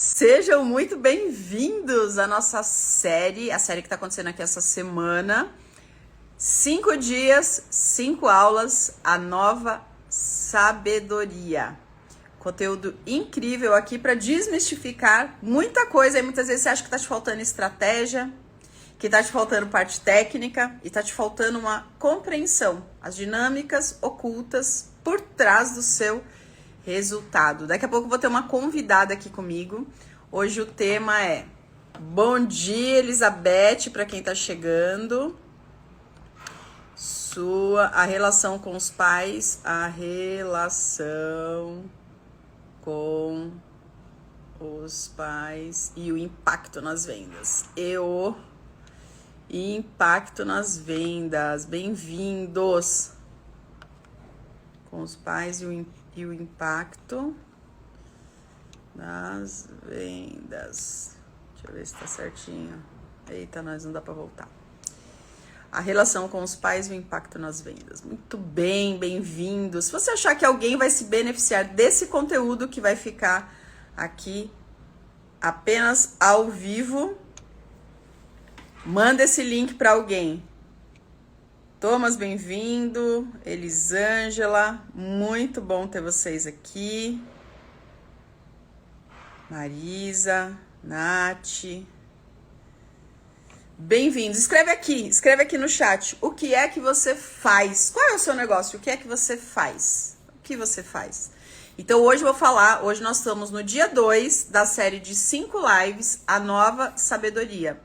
Sejam muito bem-vindos à nossa série, a série que está acontecendo aqui essa semana. 5 dias, 5 aulas, a nova sabedoria. Conteúdo incrível aqui para desmistificar muita coisa. E muitas vezes você acha que está te faltando estratégia, que está te faltando parte técnica e está te faltando uma compreensão, as dinâmicas ocultas por trás do seu resultado. Daqui a pouco eu vou ter uma convidada aqui comigo. Hoje o tema é Bom dia, Elizabeth, para quem está chegando. A relação com os pais, a relação com os pais e o impacto nas vendas. Impacto nas vendas. Bem-vindos. Com os pais e o impacto nas vendas. Deixa eu ver se tá certinho. Eita, nós não dá pra voltar. A relação com os pais e o impacto nas vendas. Muito bem, bem-vindos. Se você achar que alguém vai se beneficiar desse conteúdo que vai ficar aqui apenas ao vivo, manda esse link para alguém. Thomas, bem-vindo. Elisângela, muito bom ter vocês aqui. Marisa, Nath. Bem-vindos. Escreve aqui no chat. O que é que você faz? Qual é o seu negócio? O que é que você faz? O que você faz? Então, hoje nós estamos no dia 2 da série de 5 lives, a nova sabedoria.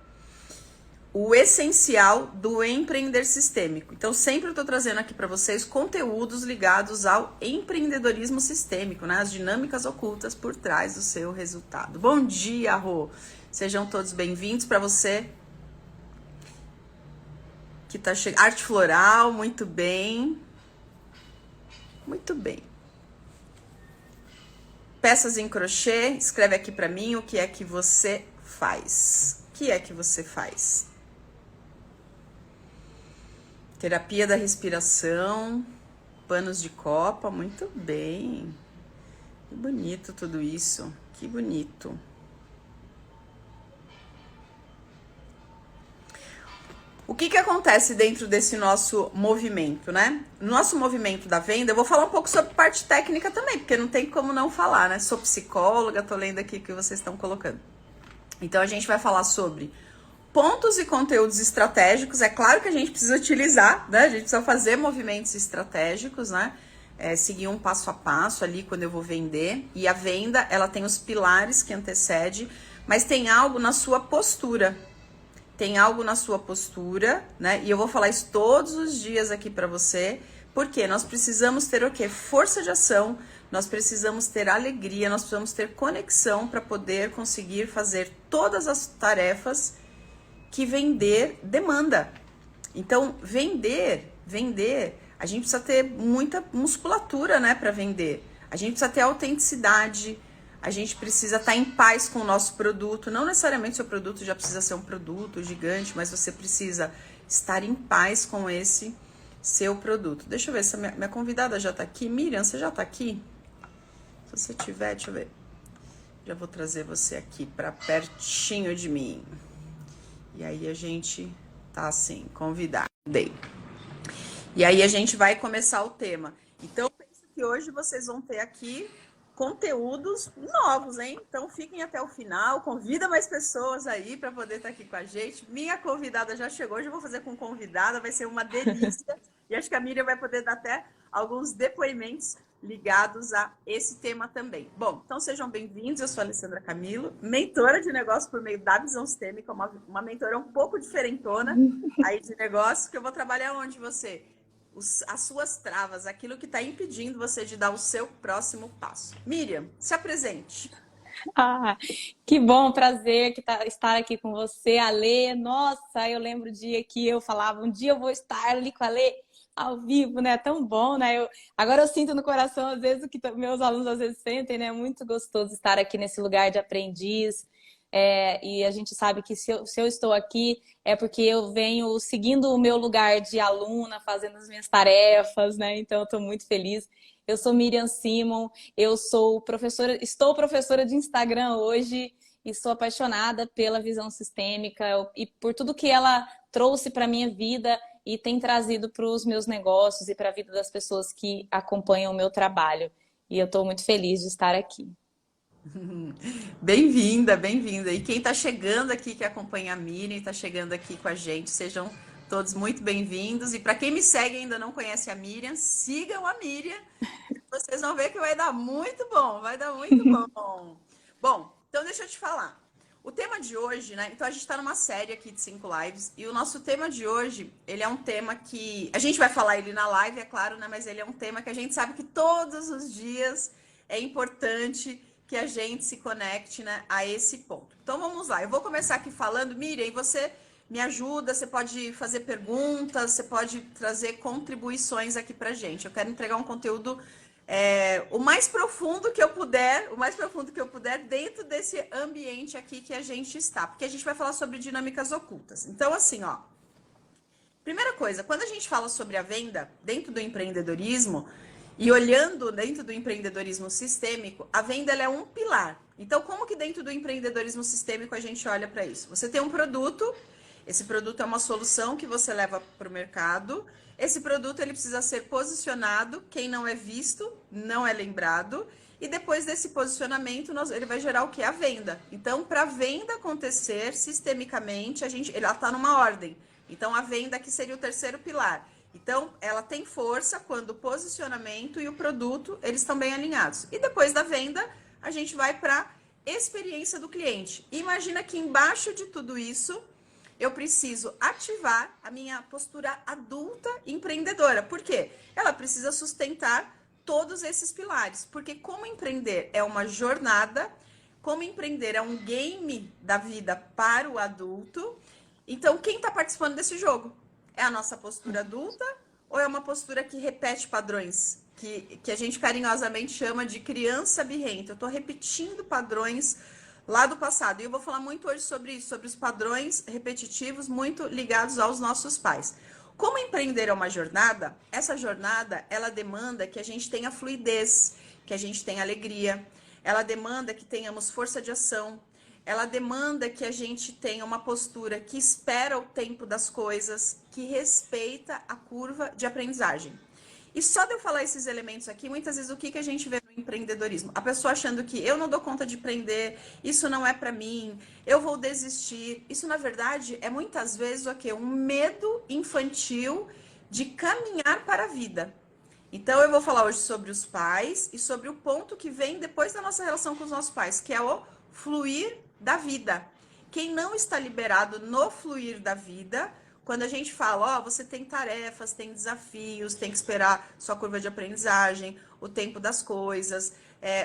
O essencial do empreender sistêmico. Então, sempre eu estou trazendo aqui para vocês conteúdos ligados ao empreendedorismo sistêmico, né? As dinâmicas ocultas por trás do seu resultado. Bom dia, Rô! Sejam todos bem-vindos. Para você que está chegando. Arte floral, muito bem. Muito bem. Peças em crochê, escreve aqui para mim o que é que você faz. O que é que você faz? Terapia da respiração, panos de copa, muito bem. Que bonito tudo isso, que bonito. O que acontece dentro desse nosso movimento, né? No nosso movimento da venda, eu vou falar um pouco sobre parte técnica também, porque não tem como não falar, né? Sou psicóloga, tô lendo aqui o que vocês estão colocando. Então, a gente vai falar sobre pontos e conteúdos estratégicos. É claro que a gente precisa utilizar, né? A gente precisa fazer movimentos estratégicos, né? Seguir um passo a passo ali quando eu vou vender. E a venda, ela tem os pilares que antecede, mas tem algo na sua postura. Tem algo na sua postura, né? E eu vou falar isso todos os dias aqui para você, porque nós precisamos ter o quê? Força de ação, nós precisamos ter alegria, nós precisamos ter conexão para poder conseguir fazer todas as tarefas que vender demanda. Então, vender, a gente precisa ter muita musculatura, né, para vender. A gente precisa ter autenticidade, a gente precisa estar em paz com o nosso produto. Não necessariamente seu produto já precisa ser um produto gigante, mas você precisa estar em paz com esse seu produto. Deixa eu ver se a minha convidada já tá aqui. Miriam, você já tá aqui? Se você tiver, deixa eu ver. Já vou trazer você aqui para pertinho de mim. E aí a gente tá assim, convidado. E aí a gente vai começar o tema. Então, eu penso que hoje vocês vão ter aqui conteúdos novos, hein? Então, fiquem até o final. Convida mais pessoas aí para poder estar aqui com a gente. Minha convidada já chegou, hoje eu vou fazer com convidada, vai ser uma delícia. E acho que a Miriam vai poder dar até alguns depoimentos ligados a esse tema também. Bom, então sejam bem-vindos, eu sou a Alessandra Camilo, mentora de negócio por meio da visão sistêmica, uma mentora um pouco diferentona aí de negócio, que eu vou trabalhar onde você? As suas travas, aquilo que está impedindo você de dar o seu próximo passo. Miriam, se apresente. Ah, que bom, prazer estar aqui com você, Alê. Nossa, eu lembro o dia que eu falava, um dia eu vou estar ali com a Alê ao vivo, né? Tão bom, né? Agora eu sinto no coração, às vezes, o que meus alunos às vezes sentem, né? É muito gostoso estar aqui nesse lugar de aprendiz. E a gente sabe que se eu estou aqui é porque eu venho seguindo o meu lugar de aluna, fazendo as minhas tarefas, né? Então eu estou muito feliz. Eu sou Miriam Simon, eu sou professora, estou professora de Instagram hoje e sou apaixonada pela visão sistêmica e por tudo que ela trouxe para a minha vida e tem trazido para os meus negócios e para a vida das pessoas que acompanham o meu trabalho. E eu estou muito feliz de estar aqui. Bem-vinda, bem-vinda. E quem está chegando aqui, que acompanha a Miriam, está chegando aqui com a gente, sejam todos muito bem-vindos. E para quem me segue e ainda não conhece a Miriam, sigam a Miriam. Vocês vão ver que vai dar muito bom, vai dar muito bom. Bom, então deixa eu te falar. O tema de hoje, né? Então a gente está numa série aqui de 5 lives e o nosso tema de hoje, ele é um tema que a gente vai falar ele na live, é claro, né? Mas ele é um tema que a gente sabe que todos os dias é importante que a gente se conecte, né, a esse ponto. Então vamos lá, eu vou começar aqui falando, Miriam, e você me ajuda, você pode fazer perguntas, você pode trazer contribuições aqui pra gente. Eu quero entregar um conteúdo o mais profundo que eu puder, dentro desse ambiente aqui que a gente está, porque a gente vai falar sobre dinâmicas ocultas. Então, assim, ó, primeira coisa, quando a gente fala sobre a venda dentro do empreendedorismo e olhando dentro do empreendedorismo sistêmico, a venda ela é um pilar. Então, como que dentro do empreendedorismo sistêmico a gente olha para isso? Você tem um produto, esse produto é uma solução que você leva para o mercado. Esse produto ele precisa ser posicionado, quem não é visto não é lembrado. E depois desse posicionamento, ele vai gerar o que? A venda. Então, para a venda acontecer sistemicamente, ela está numa ordem. Então, a venda aqui seria o terceiro pilar. Então, ela tem força quando o posicionamento e o produto, eles estão bem alinhados. E depois da venda, a gente vai para a experiência do cliente. Imagina que embaixo de tudo isso, eu preciso ativar a minha postura adulta empreendedora. Por quê? Ela precisa sustentar todos esses pilares. Porque como empreender é uma jornada, como empreender é um game da vida para o adulto, então quem está participando desse jogo? É a nossa postura adulta ou é uma postura que repete padrões? Que a gente carinhosamente chama de criança birrenta. Eu estou repetindo padrões lá do passado. E eu vou falar muito hoje sobre isso, sobre os padrões repetitivos muito ligados aos nossos pais. Como empreender é uma jornada, essa jornada, ela demanda que a gente tenha fluidez, que a gente tenha alegria, ela demanda que tenhamos força de ação, ela demanda que a gente tenha uma postura que espera o tempo das coisas, que respeita a curva de aprendizagem. E só de eu falar esses elementos aqui, muitas vezes o que a gente vê no empreendedorismo? A pessoa achando que eu não dou conta de empreender, isso não é para mim, eu vou desistir. Isso, na verdade, é muitas vezes o quê? Um medo infantil de caminhar para a vida. Então, eu vou falar hoje sobre os pais e sobre o ponto que vem depois da nossa relação com os nossos pais, que é o fluir da vida. Quem não está liberado no fluir da vida, quando a gente fala, ó, você tem tarefas, tem desafios, tem que esperar sua curva de aprendizagem, o tempo das coisas.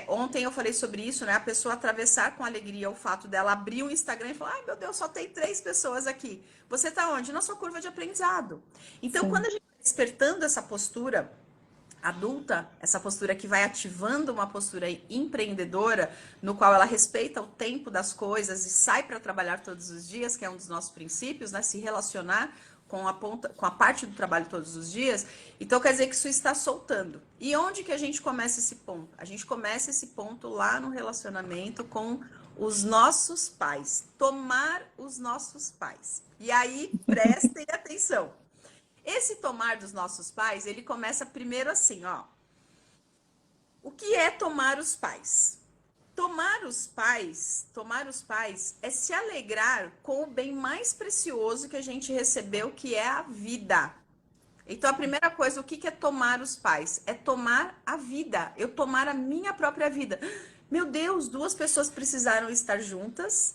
Ontem eu falei sobre isso, né? A pessoa atravessar com alegria o fato dela abrir o Instagram e falar, ai meu Deus, só tem 3 pessoas aqui. Você está onde? Na sua curva de aprendizado. Então, quando a gente está despertando essa postura adulta, essa postura que vai ativando uma postura empreendedora, no qual ela respeita o tempo das coisas e sai para trabalhar todos os dias, que é um dos nossos princípios, né? Se relacionar com a parte do trabalho todos os dias. Então, quer dizer que isso está soltando. E onde que a gente começa esse ponto? A gente começa esse ponto lá no relacionamento com os nossos pais. Tomar os nossos pais. E aí, prestem atenção. Esse tomar dos nossos pais, ele começa primeiro assim, ó. O que é tomar os pais? Tomar os pais é se alegrar com o bem mais precioso que a gente recebeu, que é a vida. Então, a primeira coisa, o que é tomar os pais? É tomar a vida, eu tomar a minha própria vida. Meu Deus, 2 pessoas precisaram estar juntas,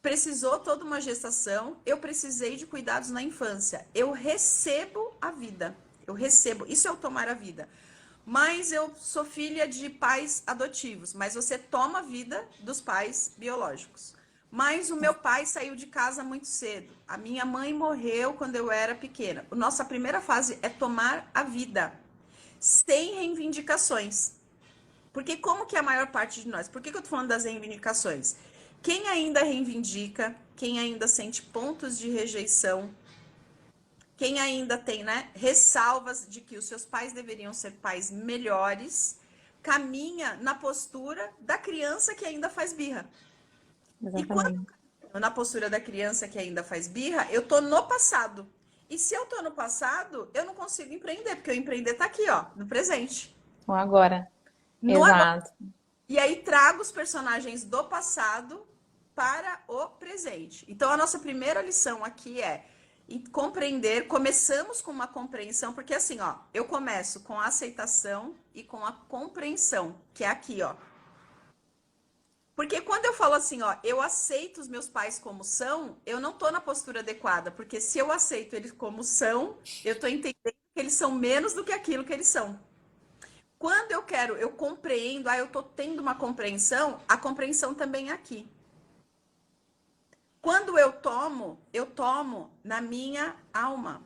precisou toda uma gestação, eu precisei de cuidados na infância. Eu recebo a vida, eu recebo, isso é o tomar a vida. Mas eu sou filha de pais adotivos, mas você toma a vida dos pais biológicos. Mas o meu pai saiu de casa muito cedo, a minha mãe morreu quando eu era pequena. Nossa primeira fase é tomar a vida, sem reivindicações. Porque como que é a maior parte de nós? Por que eu tô falando das reivindicações? Quem ainda reivindica, quem ainda sente pontos de rejeição, quem ainda tem, né, ressalvas de que os seus pais deveriam ser pais melhores, caminha na postura da criança que ainda faz birra. E quando Exatamente. na postura da criança que ainda faz birra, eu tô no passado. E se eu tô no passado, eu não consigo empreender, porque o empreender tá aqui, ó, no presente. Ou agora. No agora. Exato. E aí trago os personagens do passado para o presente. Então a nossa primeira lição aqui é compreender, começamos com uma compreensão, porque assim, ó, eu começo com a aceitação e com a compreensão, que é aqui, ó. Porque quando eu falo assim, ó, eu aceito os meus pais como são, eu não tô na postura adequada, porque se eu aceito eles como são, eu tô entendendo que eles são menos do que aquilo que eles são. Quando eu compreendo, eu tô tendo uma compreensão, a compreensão também é aqui. Quando eu tomo na minha alma.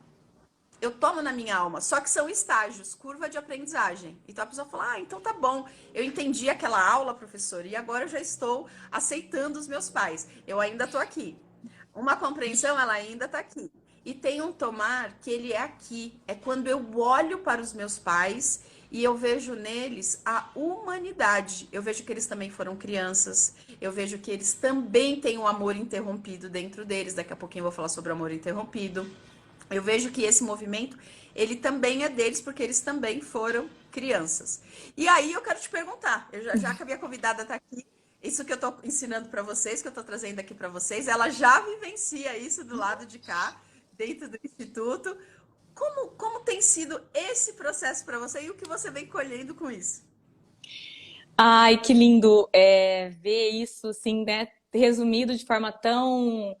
Eu tomo na minha alma, só que são estágios, curva de aprendizagem. Então a pessoa fala, então tá bom, eu entendi aquela aula, professor, e agora eu já estou aceitando os meus pais. Eu ainda tô aqui. Uma compreensão, ela ainda tá aqui. E tem um tomar que ele é aqui. É quando eu olho para os meus pais e eu vejo neles a humanidade. Eu vejo que eles também foram crianças. Eu vejo que eles também têm um amor interrompido dentro deles. Daqui a pouquinho eu vou falar sobre amor interrompido. Eu vejo que esse movimento, ele também é deles, porque eles também foram crianças. E aí eu quero te perguntar, já que a minha convidada está aqui, isso que eu estou ensinando para vocês, que eu estou trazendo aqui para vocês, ela já vivencia isso do lado de cá, dentro do Instituto. Como tem sido esse processo para você e o que você vem colhendo com isso? Ai, que lindo ver isso, assim, né? Resumido de forma tão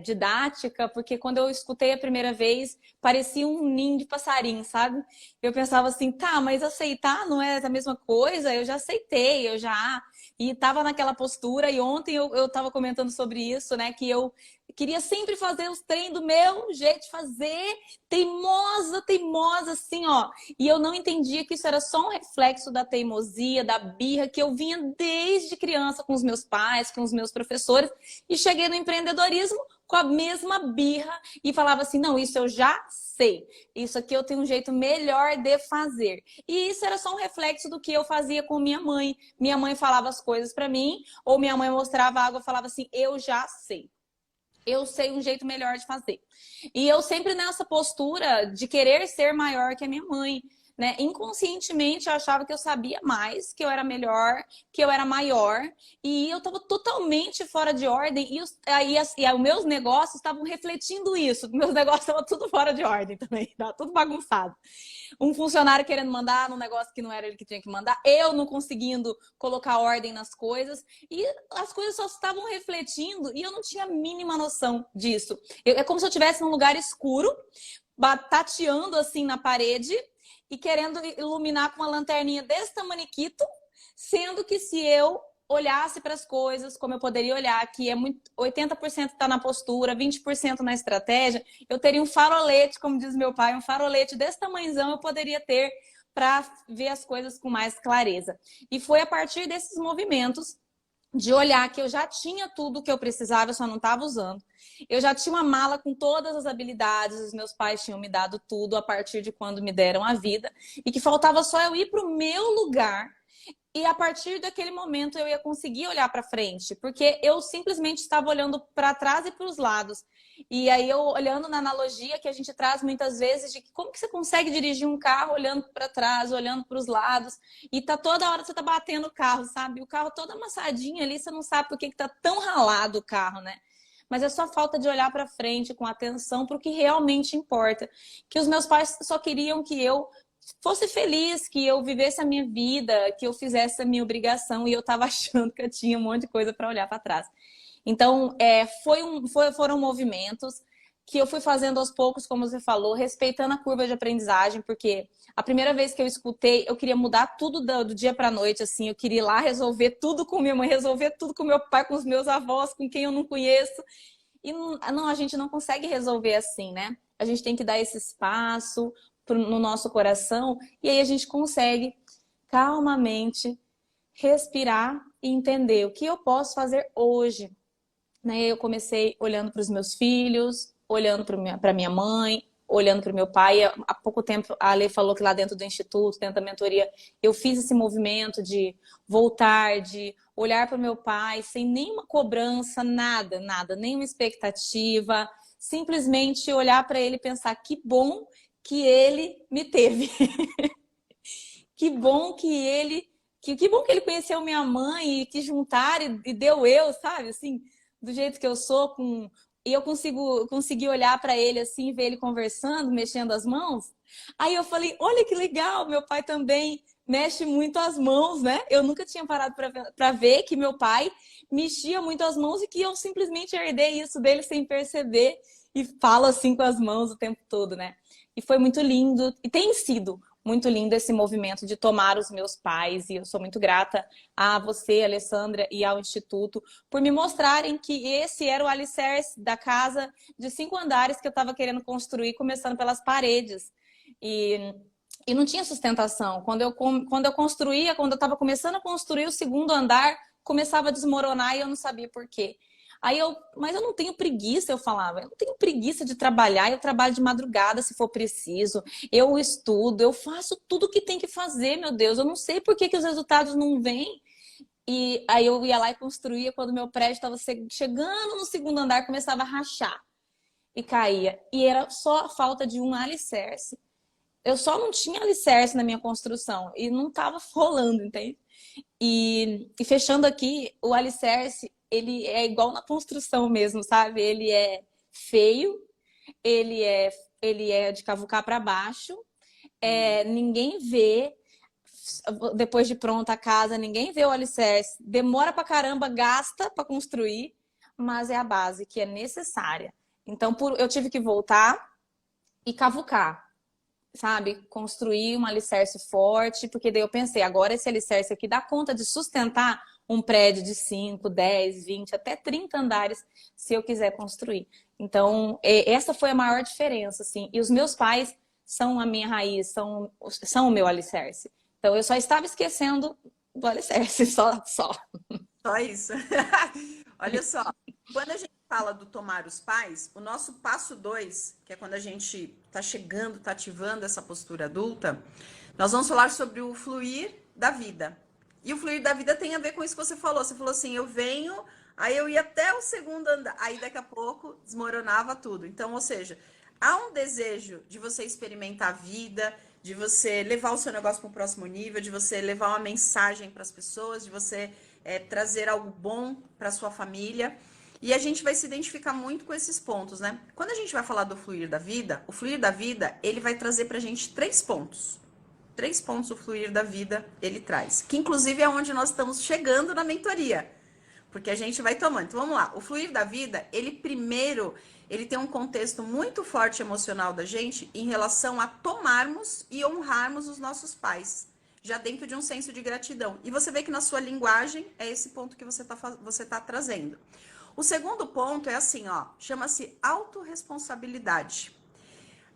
didática, porque quando eu escutei a primeira vez, parecia um ninho de passarinho, sabe? Eu pensava assim, tá, mas aceitar não é a mesma coisa? Eu já aceitei, eu já. E tava naquela postura, e ontem eu tava comentando sobre isso, né? Que eu queria sempre fazer os trem do meu jeito de fazer, teimosa, teimosa, assim, ó. E eu não entendia que isso era só um reflexo da teimosia, da birra que eu vinha desde criança com os meus pais, com os meus professores, e cheguei no empreendedorismo com a mesma birra e falava assim: não, isso eu já sei, isso aqui eu tenho um jeito melhor de fazer. E isso era só um reflexo do que eu fazia com minha mãe. Minha mãe falava as coisas para mim, ou minha mãe mostrava algo e falava assim: eu já sei. Eu sei um jeito melhor de fazer. E eu sempre nessa postura de querer ser maior que a minha mãe, né? Inconscientemente eu achava que eu sabia mais, que eu era melhor, que eu era maior, e eu estava totalmente fora de ordem, e os meus negócios estavam refletindo isso. Meus negócios estavam tudo fora de ordem também, estava tudo bagunçado. Um funcionário querendo mandar num negócio que não era ele que tinha que mandar, eu não conseguindo colocar ordem nas coisas, e as coisas só estavam refletindo e eu não tinha a mínima noção disso. É como se eu estivesse num lugar escuro, tateando assim na parede e querendo iluminar com uma lanterninha desse tamaniquito, sendo que se eu olhasse para as coisas como eu poderia olhar, que é muito 80% está na postura, 20% na estratégia, eu teria um farolete, como diz meu pai, um farolete desse tamanhozão eu poderia ter para ver as coisas com mais clareza. E foi a partir desses movimentos de olhar que eu já tinha tudo que eu precisava, eu só não estava usando. Eu já tinha uma mala com todas as habilidades, os meus pais tinham me dado tudo a partir de quando me deram a vida, e que faltava só eu ir para o meu lugar. E a partir daquele momento eu ia conseguir olhar para frente, porque eu simplesmente estava olhando para trás e para os lados. E aí eu olhando na analogia que a gente traz muitas vezes de que como que você consegue dirigir um carro olhando para trás, olhando para os lados, e tá toda hora você tá batendo o carro, sabe? O carro todo amassadinho ali, você não sabe por que tá tão ralado o carro, né? Mas é só falta de olhar para frente com atenção para o que realmente importa. Que os meus pais só queriam que eu fosse feliz, que eu vivesse a minha vida, que eu fizesse a minha obrigação, e eu estava achando que eu tinha um monte de coisa para olhar para trás. Então, foram movimentos que eu fui fazendo aos poucos, como você falou, respeitando a curva de aprendizagem, porque a primeira vez que eu escutei, eu queria mudar tudo do dia para a noite, assim, eu queria ir lá resolver tudo com minha mãe, resolver tudo com meu pai, com os meus avós, com quem eu não conheço. E não, a gente não consegue resolver assim, né? A gente tem que dar esse espaço no nosso coração, e aí a gente consegue calmamente respirar e entender o que eu posso fazer hoje. Né? Eu comecei olhando para os meus filhos, olhando para minha mãe, olhando para o meu pai. Há pouco tempo a Ale falou que lá dentro do instituto, dentro da mentoria, eu fiz esse movimento de voltar, de olhar para o meu pai sem nenhuma cobrança, nada, nada, nenhuma expectativa, simplesmente olhar para ele e pensar que bom que ele me teve. Que bom que ele, que bom que ele conheceu minha mãe e que juntaram e deu eu, sabe? Assim, do jeito que eu sou, e eu consegui olhar para ele assim, ver ele conversando, mexendo as mãos. Aí eu falei, olha que legal, meu pai também mexe muito as mãos, né? Eu nunca tinha parado para ver que meu pai mexia muito as mãos e que eu simplesmente herdei isso dele sem perceber e falo assim com as mãos o tempo todo, né? E foi muito lindo, e tem sido muito lindo esse movimento de tomar os meus pais, e eu sou muito grata a você, Alessandra, e ao Instituto, por me mostrarem que esse era o alicerce da casa de 5 andares que eu estava querendo construir, começando pelas paredes. E não tinha sustentação. Quando eu construía, quando eu estava começando a construir o segundo andar, começava a desmoronar e eu não sabia por quê. Mas eu não tenho preguiça, eu falava. Eu não tenho preguiça de trabalhar, eu trabalho de madrugada se for preciso. Eu estudo, eu faço tudo o que tem que fazer, meu Deus. Eu não sei por que os resultados não vêm. E aí eu ia lá e construía quando meu prédio estava chegando no segundo andar, começava a rachar e caía. E era só a falta de um alicerce. Eu só não tinha alicerce na minha construção e não estava rolando, entende? E fechando aqui, o alicerce, ele é igual na construção mesmo, sabe? Ele é feio, ele é, ele é de cavucar para baixo, ninguém vê, depois de pronta a casa, ninguém vê o alicerce, demora pra caramba, gasta para construir, mas é a base que é necessária. Então, eu tive que voltar e cavucar, sabe? Construir um alicerce forte, porque daí eu pensei, agora esse alicerce aqui dá conta de sustentar um prédio de 5, 10, 20, até 30 andares, se eu quiser construir. Então, essa foi a maior diferença, assim. E os meus pais são a minha raiz, são o meu alicerce. Então, eu só estava esquecendo do alicerce, só. Só isso. Olha só, quando a gente fala do tomar os pais, o nosso passo 2, que é quando a gente está chegando, está ativando essa postura adulta, nós vamos falar sobre o fluir da vida. E o fluir da vida tem a ver com isso que você falou. Você falou assim, eu venho, aí eu ia até o segundo andar, aí daqui a pouco desmoronava tudo. Então, ou seja, há um desejo de você experimentar a vida, de você levar o seu negócio para o próximo nível, de você levar uma mensagem para as pessoas, de você trazer algo bom para sua família. E a gente vai se identificar muito com esses pontos, né? Quando a gente vai falar do fluir da vida, o fluir da vida, ele vai trazer pra gente 3 pontos. 3 pontos o fluir da vida ele traz. Que inclusive é onde nós estamos chegando na mentoria. Porque a gente vai tomando. Então vamos lá. O fluir da vida, ele primeiro, ele tem um contexto muito forte emocional da gente em relação a tomarmos e honrarmos os nossos pais. Já dentro de um senso de gratidão. E você vê que na sua linguagem é esse ponto que você tá trazendo. O segundo ponto é assim, ó, chama-se autorresponsabilidade.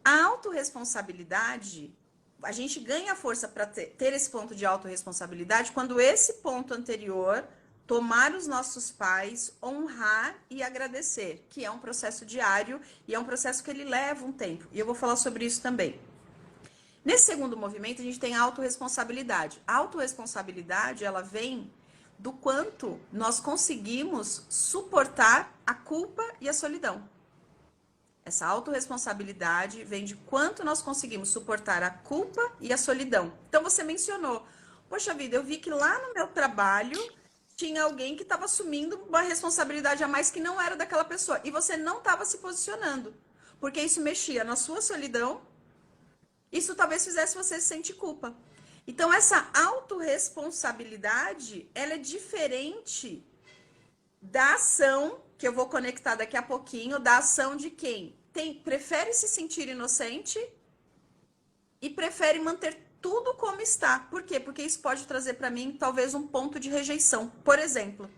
A autorresponsabilidade, a gente ganha força para ter esse ponto de autorresponsabilidade quando esse ponto anterior, tomar os nossos pais, honrar e agradecer, que é um processo diário e é um processo que ele leva um tempo. E eu vou falar sobre isso também. Nesse segundo movimento, a gente tem a autorresponsabilidade. A autorresponsabilidade, ela vem do quanto nós conseguimos suportar a culpa e a solidão. Essa autorresponsabilidade vem de quanto nós conseguimos suportar a culpa e a solidão. Então, você mencionou, poxa vida, eu vi que lá no meu trabalho tinha alguém que estava assumindo uma responsabilidade a mais que não era daquela pessoa. E você não estava se posicionando, porque isso mexia na sua solidão, isso talvez fizesse você se sentir culpa. Então, essa autorresponsabilidade, ela é diferente da ação, que eu vou conectar daqui a pouquinho, da ação de quem prefere se sentir inocente e prefere manter tudo como está. Por quê? Porque isso pode trazer para mim, talvez, um ponto de rejeição. Por exemplo,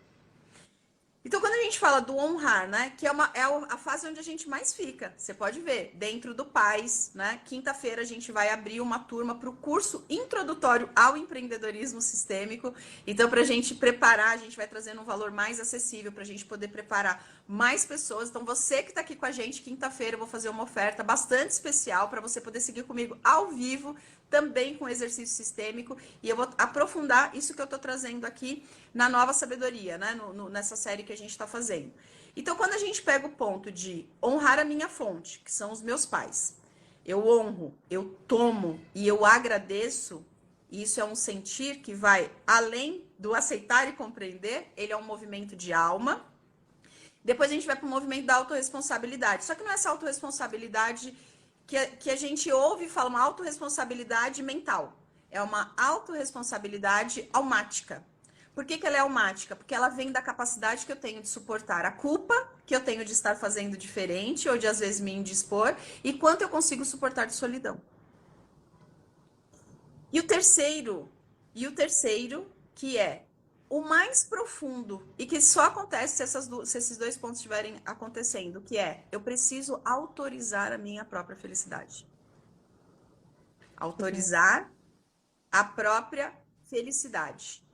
Então, quando a gente fala do honrar, né, que é a fase onde a gente mais fica, você pode ver, dentro do PAIS, né, quinta-feira a gente vai abrir uma turma para o curso introdutório ao empreendedorismo sistêmico. Então, para a gente preparar, a gente vai trazendo um valor mais acessível para a gente poder preparar mais pessoas. Então, você que está aqui com a gente, quinta-feira eu vou fazer uma oferta bastante especial para você poder seguir comigo ao vivo, também com exercício sistêmico, e eu vou aprofundar isso que eu estou trazendo aqui na nova sabedoria, né? Nessa série que a gente está fazendo. Então, quando a gente pega o ponto de honrar a minha fonte, que são os meus pais, eu honro, eu tomo e eu agradeço, e isso é um sentir que vai além do aceitar e compreender, ele é um movimento de alma. Depois a gente vai para o movimento da autorresponsabilidade. Só que não é essa autorresponsabilidade que a gente ouve e fala, uma autorresponsabilidade mental. É uma autorresponsabilidade almática. Por que ela é almática? Porque ela vem da capacidade que eu tenho de suportar a culpa, que eu tenho de estar fazendo diferente, ou de às vezes me indispor, e quanto eu consigo suportar de solidão. E o terceiro, que é o mais profundo, e que só acontece se esses dois pontos estiverem acontecendo, que é, eu preciso autorizar a minha própria felicidade. Autorizar a própria felicidade.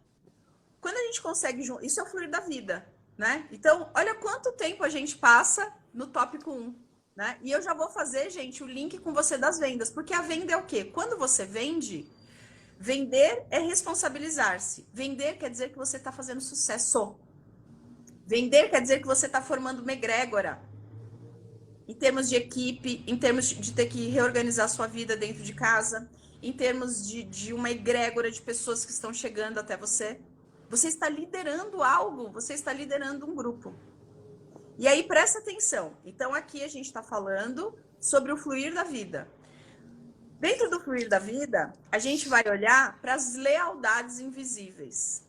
Quando a gente consegue, isso é o fluir da vida, né? Então, olha quanto tempo a gente passa no tópico 1, né? E eu já vou fazer, gente, o link com você das vendas, porque a venda é o quê? Quando você vende, vender é responsabilizar-se. Vender quer dizer que você está fazendo sucesso. Vender quer dizer que você está formando uma egrégora. Em termos de equipe, em termos de ter que reorganizar sua vida dentro de casa, em termos de uma egrégora de pessoas que estão chegando até você. Você está liderando algo, você está liderando um grupo. E aí, presta atenção. Então, aqui a gente está falando sobre o fluir da vida. Dentro do fluir da vida, a gente vai olhar para as lealdades invisíveis.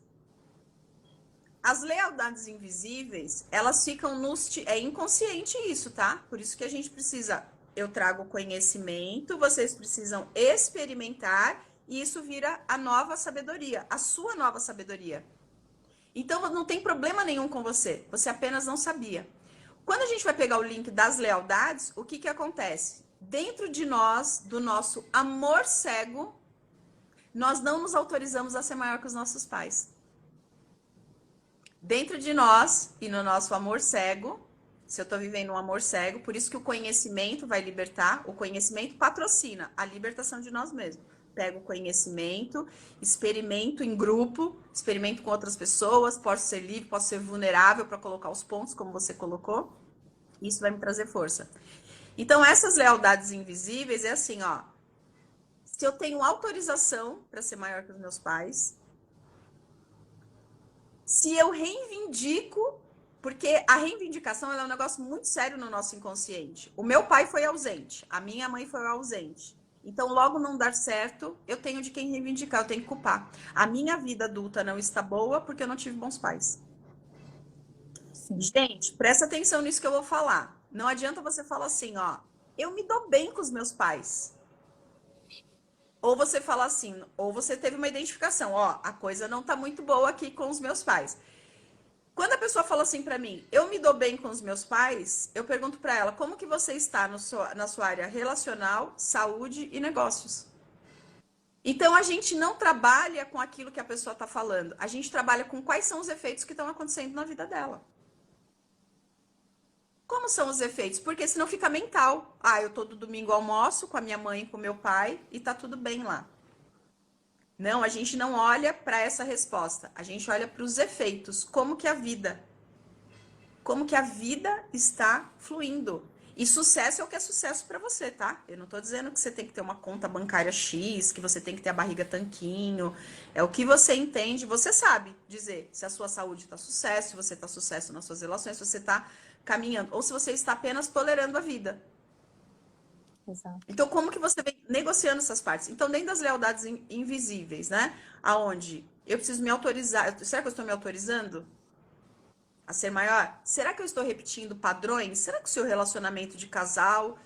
As lealdades invisíveis, elas ficam é inconsciente isso, tá? Por isso que a gente precisa, eu trago conhecimento, vocês precisam experimentar, e isso vira a nova sabedoria, a sua nova sabedoria. Então, não tem problema nenhum com você apenas não sabia. Quando a gente vai pegar o link das lealdades, o que acontece? Dentro de nós, do nosso amor cego, nós não nos autorizamos a ser maior que os nossos pais. Dentro de nós e no nosso amor cego, se eu estou vivendo um amor cego, por isso que o conhecimento vai libertar, o conhecimento patrocina a libertação de nós mesmos. Pego o conhecimento, experimento em grupo, experimento com outras pessoas, posso ser livre, posso ser vulnerável para colocar os pontos, como você colocou. Isso vai me trazer força. Então, essas lealdades invisíveis é assim, ó. Se eu tenho autorização para ser maior que os meus pais, se eu reivindico, porque a reivindicação é um negócio muito sério no nosso inconsciente. O meu pai foi ausente, a minha mãe foi ausente. Então, logo não dar certo, eu tenho de quem reivindicar, eu tenho que culpar. A minha vida adulta não está boa porque eu não tive bons pais. Sim. Gente, presta atenção nisso que eu vou falar. Não adianta você falar assim, ó, eu me dou bem com os meus pais. Ou você fala assim, ou você teve uma identificação, ó, a coisa não tá muito boa aqui com os meus pais. Quando a pessoa fala assim pra mim, eu me dou bem com os meus pais, eu pergunto pra ela, como que você está na sua área relacional, saúde e negócios? Então, a gente não trabalha com aquilo que a pessoa tá falando, a gente trabalha com quais são os efeitos que estão acontecendo na vida dela. Como são os efeitos? Porque senão fica mental. Ah, eu todo domingo almoço com a minha mãe e com o meu pai e tá tudo bem lá. Não, a gente não olha para essa resposta. A gente olha para os efeitos. Como que a vida está fluindo. E sucesso é o que é sucesso para você, tá? Eu não tô dizendo que você tem que ter uma conta bancária X, que você tem que ter a barriga tanquinho. É o que você entende, você sabe dizer se a sua saúde tá sucesso, se você tá sucesso nas suas relações, se você tá caminhando, ou se você está apenas tolerando a vida. Exato. Então, como que você vem negociando essas partes? Então, dentro das lealdades invisíveis, né? Aonde eu preciso me autorizar. Será que eu estou me autorizando a ser maior? Será que eu estou repetindo padrões? Será que o seu relacionamento de casal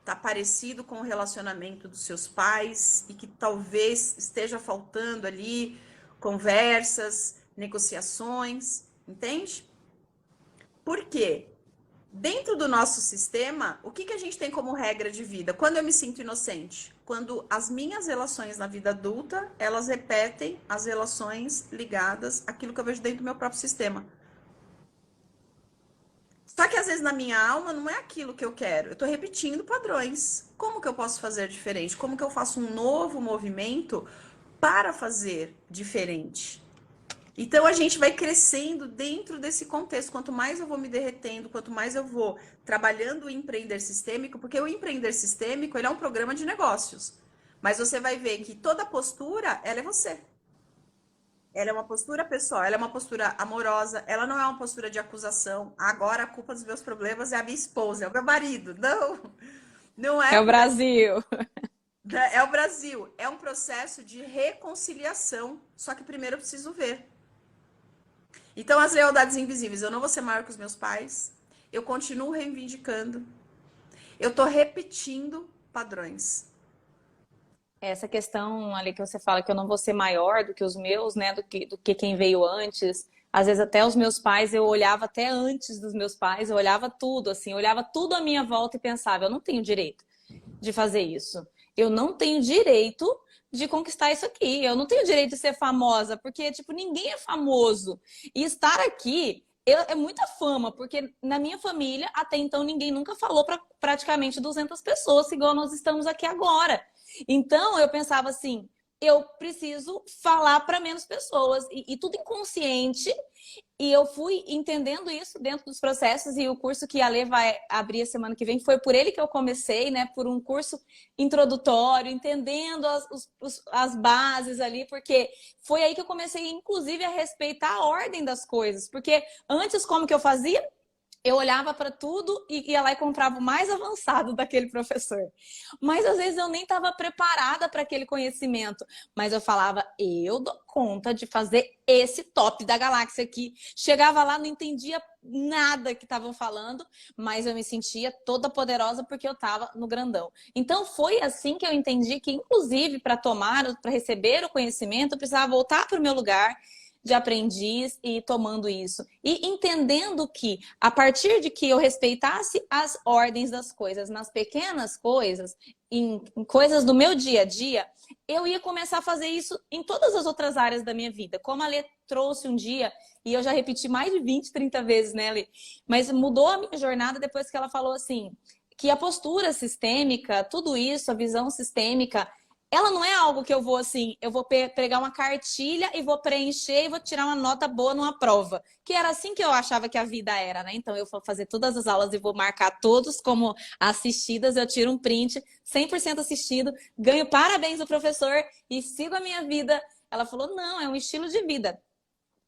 tá parecido com o relacionamento dos seus pais e que talvez esteja faltando ali conversas, negociações, entende? Por quê? Dentro do nosso sistema, o que, que a gente tem como regra de vida? Quando eu me sinto inocente? Quando as minhas relações na vida adulta, elas repetem as relações ligadas àquilo que eu vejo dentro do meu próprio sistema. Só que às vezes na minha alma não é aquilo que eu quero. Eu tô repetindo padrões. Como que eu posso fazer diferente? Como que eu faço um novo movimento para fazer diferente? Então a gente vai crescendo dentro desse contexto. Quanto mais eu vou me derretendo, quanto mais eu vou trabalhando o empreender sistêmico, porque o empreender sistêmico ele é um programa de negócios. Mas você vai ver que toda postura, ela é você. Ela é uma postura pessoal, ela é uma postura amorosa, ela não é uma postura de acusação. Agora a culpa dos meus problemas é a minha esposa, é o meu marido. Não, não é. É o Brasil. É o Brasil. É um processo de reconciliação. Só que primeiro eu preciso ver. Então, as lealdades invisíveis. Eu não vou ser maior que os meus pais. Eu continuo reivindicando. Eu tô repetindo padrões. Essa questão ali que você fala que eu não vou ser maior do que os meus, né? Do que quem veio antes. Às vezes até os meus pais, eu olhava até antes dos meus pais, eu olhava tudo, assim, eu olhava tudo à minha volta e pensava, eu não tenho direito de fazer isso. Eu não tenho direito de conquistar isso aqui. Eu não tenho direito de ser famosa, porque, tipo, ninguém é famoso. E estar aqui é muita fama, porque na minha família, até então, ninguém nunca falou para praticamente 200 pessoas, igual nós estamos aqui agora. Então, eu pensava assim, eu preciso falar para menos pessoas. E tudo inconsciente. E eu fui entendendo isso dentro dos processos e o curso que a Lê vai abrir a semana que vem foi por ele que eu comecei, né? Por um curso introdutório, entendendo as bases ali, porque foi aí que eu comecei, inclusive, a respeitar a ordem das coisas. Porque antes, como que eu fazia? Eu olhava para tudo e ia lá e comprava o mais avançado daquele professor. Mas às vezes eu nem estava preparada para aquele conhecimento. Mas eu falava, eu dou conta de fazer esse top da galáxia aqui. Chegava lá, não entendia nada que estavam falando, mas eu me sentia toda poderosa porque eu estava no grandão. Então foi assim que eu entendi que, inclusive, para receber o conhecimento, eu precisava voltar para o meu lugar de aprendiz e tomando isso. E entendendo que, a partir de que eu respeitasse as ordens das coisas, nas pequenas coisas, em coisas do meu dia a dia, eu ia começar a fazer isso em todas as outras áreas da minha vida. Como a Lê trouxe um dia, e eu já repeti mais de 20, 30 vezes, né, Lê? Mas mudou a minha jornada depois que ela falou assim, que a postura sistêmica, tudo isso, a visão sistêmica, ela não é algo que eu vou assim, eu vou pegar uma cartilha e vou preencher e vou tirar uma nota boa numa prova. Que era assim que eu achava que a vida era, né? Então eu vou fazer todas as aulas e vou marcar todos como assistidas, eu tiro um print, 100% assistido, ganho parabéns do professor e sigo a minha vida. Ela falou, não, é um estilo de vida.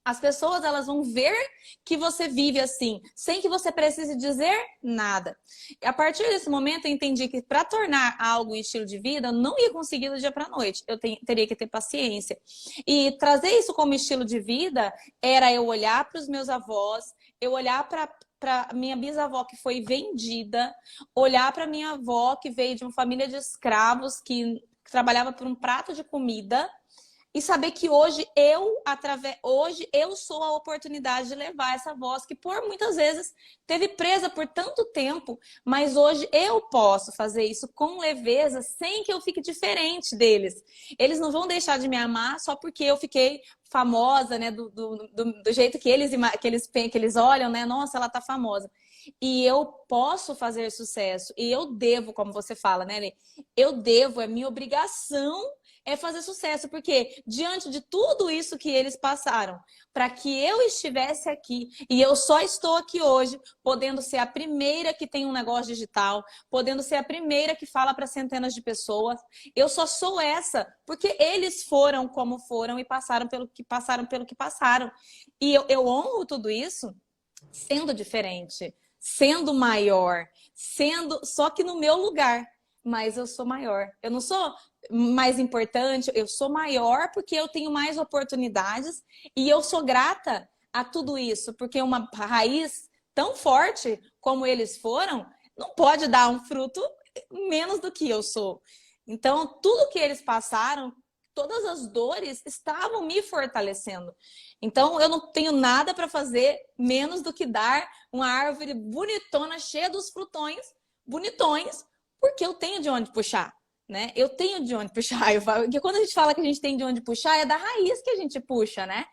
As pessoas, elas vão ver que você vive assim, sem que você precise dizer nada. E a partir desse momento, eu entendi que para tornar algo um estilo de vida, eu não ia conseguir do dia para a noite. Eu teria que ter paciência. E trazer isso como estilo de vida era eu olhar para os meus avós, eu olhar para minha bisavó que foi vendida, olhar para minha avó que veio de uma família de escravos que trabalhava por um prato de comida. E saber que hoje eu sou a oportunidade de levar essa voz que por muitas vezes teve presa por tanto tempo, mas hoje eu posso fazer isso com leveza sem que eu fique diferente deles. Eles não vão deixar de me amar só porque eu fiquei famosa, né? Do jeito que eles olham, né? Nossa, ela tá famosa. E eu posso fazer sucesso. E eu devo, como você fala, né, Lê? Eu devo, é minha obrigação é fazer sucesso, porque diante de tudo isso que eles passaram, para que eu estivesse aqui, e eu só estou aqui hoje, podendo ser a primeira que tem um negócio digital, podendo ser a primeira que fala para centenas de pessoas, eu só sou essa, porque eles foram como foram e passaram pelo que passaram. E eu honro tudo isso sendo diferente, sendo maior, só que no meu lugar. Mas eu sou maior. Eu não sou mais importante, eu sou maior porque eu tenho mais oportunidades e eu sou grata a tudo isso, porque uma raiz tão forte como eles foram, não pode dar um fruto menos do que eu sou. Então, tudo que eles passaram todas as dores estavam me fortalecendo. Então, eu não tenho nada para fazer menos do que dar uma árvore bonitona, cheia dos frutões, bonitões, porque eu tenho de onde puxar, né? Eu tenho de onde puxar. Eu falo, porque quando a gente fala que a gente tem de onde puxar, é da raiz que a gente puxa, né?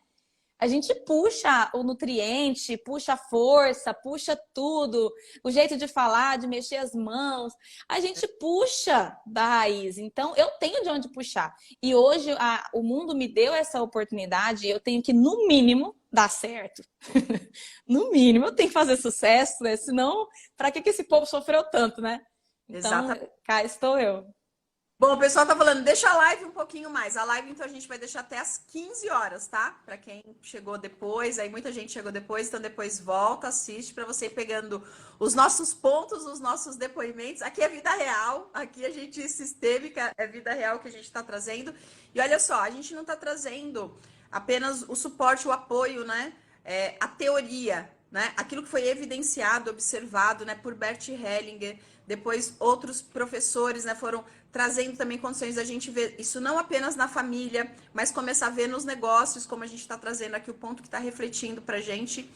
A gente puxa o nutriente, puxa a força, puxa tudo, o jeito de falar, de mexer as mãos, a gente puxa da raiz. Então, eu tenho de onde puxar. E hoje o mundo me deu essa oportunidade, eu tenho que, no mínimo, dar certo. No mínimo, eu tenho que fazer sucesso, né? Senão, para que esse povo sofreu tanto, né? Então, Exatamente. cá estou eu. Bom, o pessoal tá falando, deixa a live um pouquinho mais. A live, então, a gente vai deixar até as 15 horas, tá? Para quem chegou depois, aí muita gente chegou depois, então depois volta, assiste para você ir pegando os nossos pontos, os nossos depoimentos. Aqui é vida real, aqui a gente é sistêmica, é vida real que a gente está trazendo. E olha só, a gente não está trazendo apenas o suporte, o apoio, né? A teoria, né? Aquilo que foi evidenciado, observado, né? Por Bert Hellinger, depois outros professores, né? Foram trazendo também condições da gente ver isso não apenas na família, mas começar a ver nos negócios, como a gente está trazendo aqui o ponto que está refletindo para a gente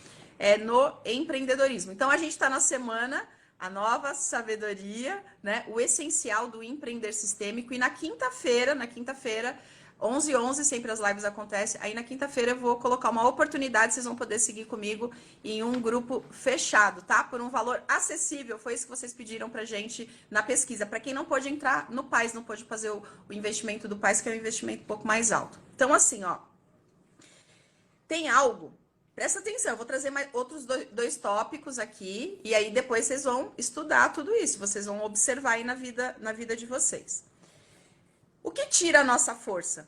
no empreendedorismo. Então, a gente está na semana, a nova sabedoria, né? O essencial do empreender sistêmico. E na quinta-feira, 11h11, sempre as lives acontecem. Aí na quinta-feira eu vou colocar uma oportunidade, vocês vão poder seguir comigo em um grupo fechado, tá? Por um valor acessível, foi isso que vocês pediram pra gente na pesquisa. Para quem não pôde entrar no PAIS, não pôde fazer o investimento do PAIS, que é um investimento um pouco mais alto. Então, assim, ó, tem algo, presta atenção, eu vou trazer mais outros dois tópicos aqui, e aí depois vocês vão estudar tudo isso, vocês vão observar aí na vida de vocês. O que tira a nossa força?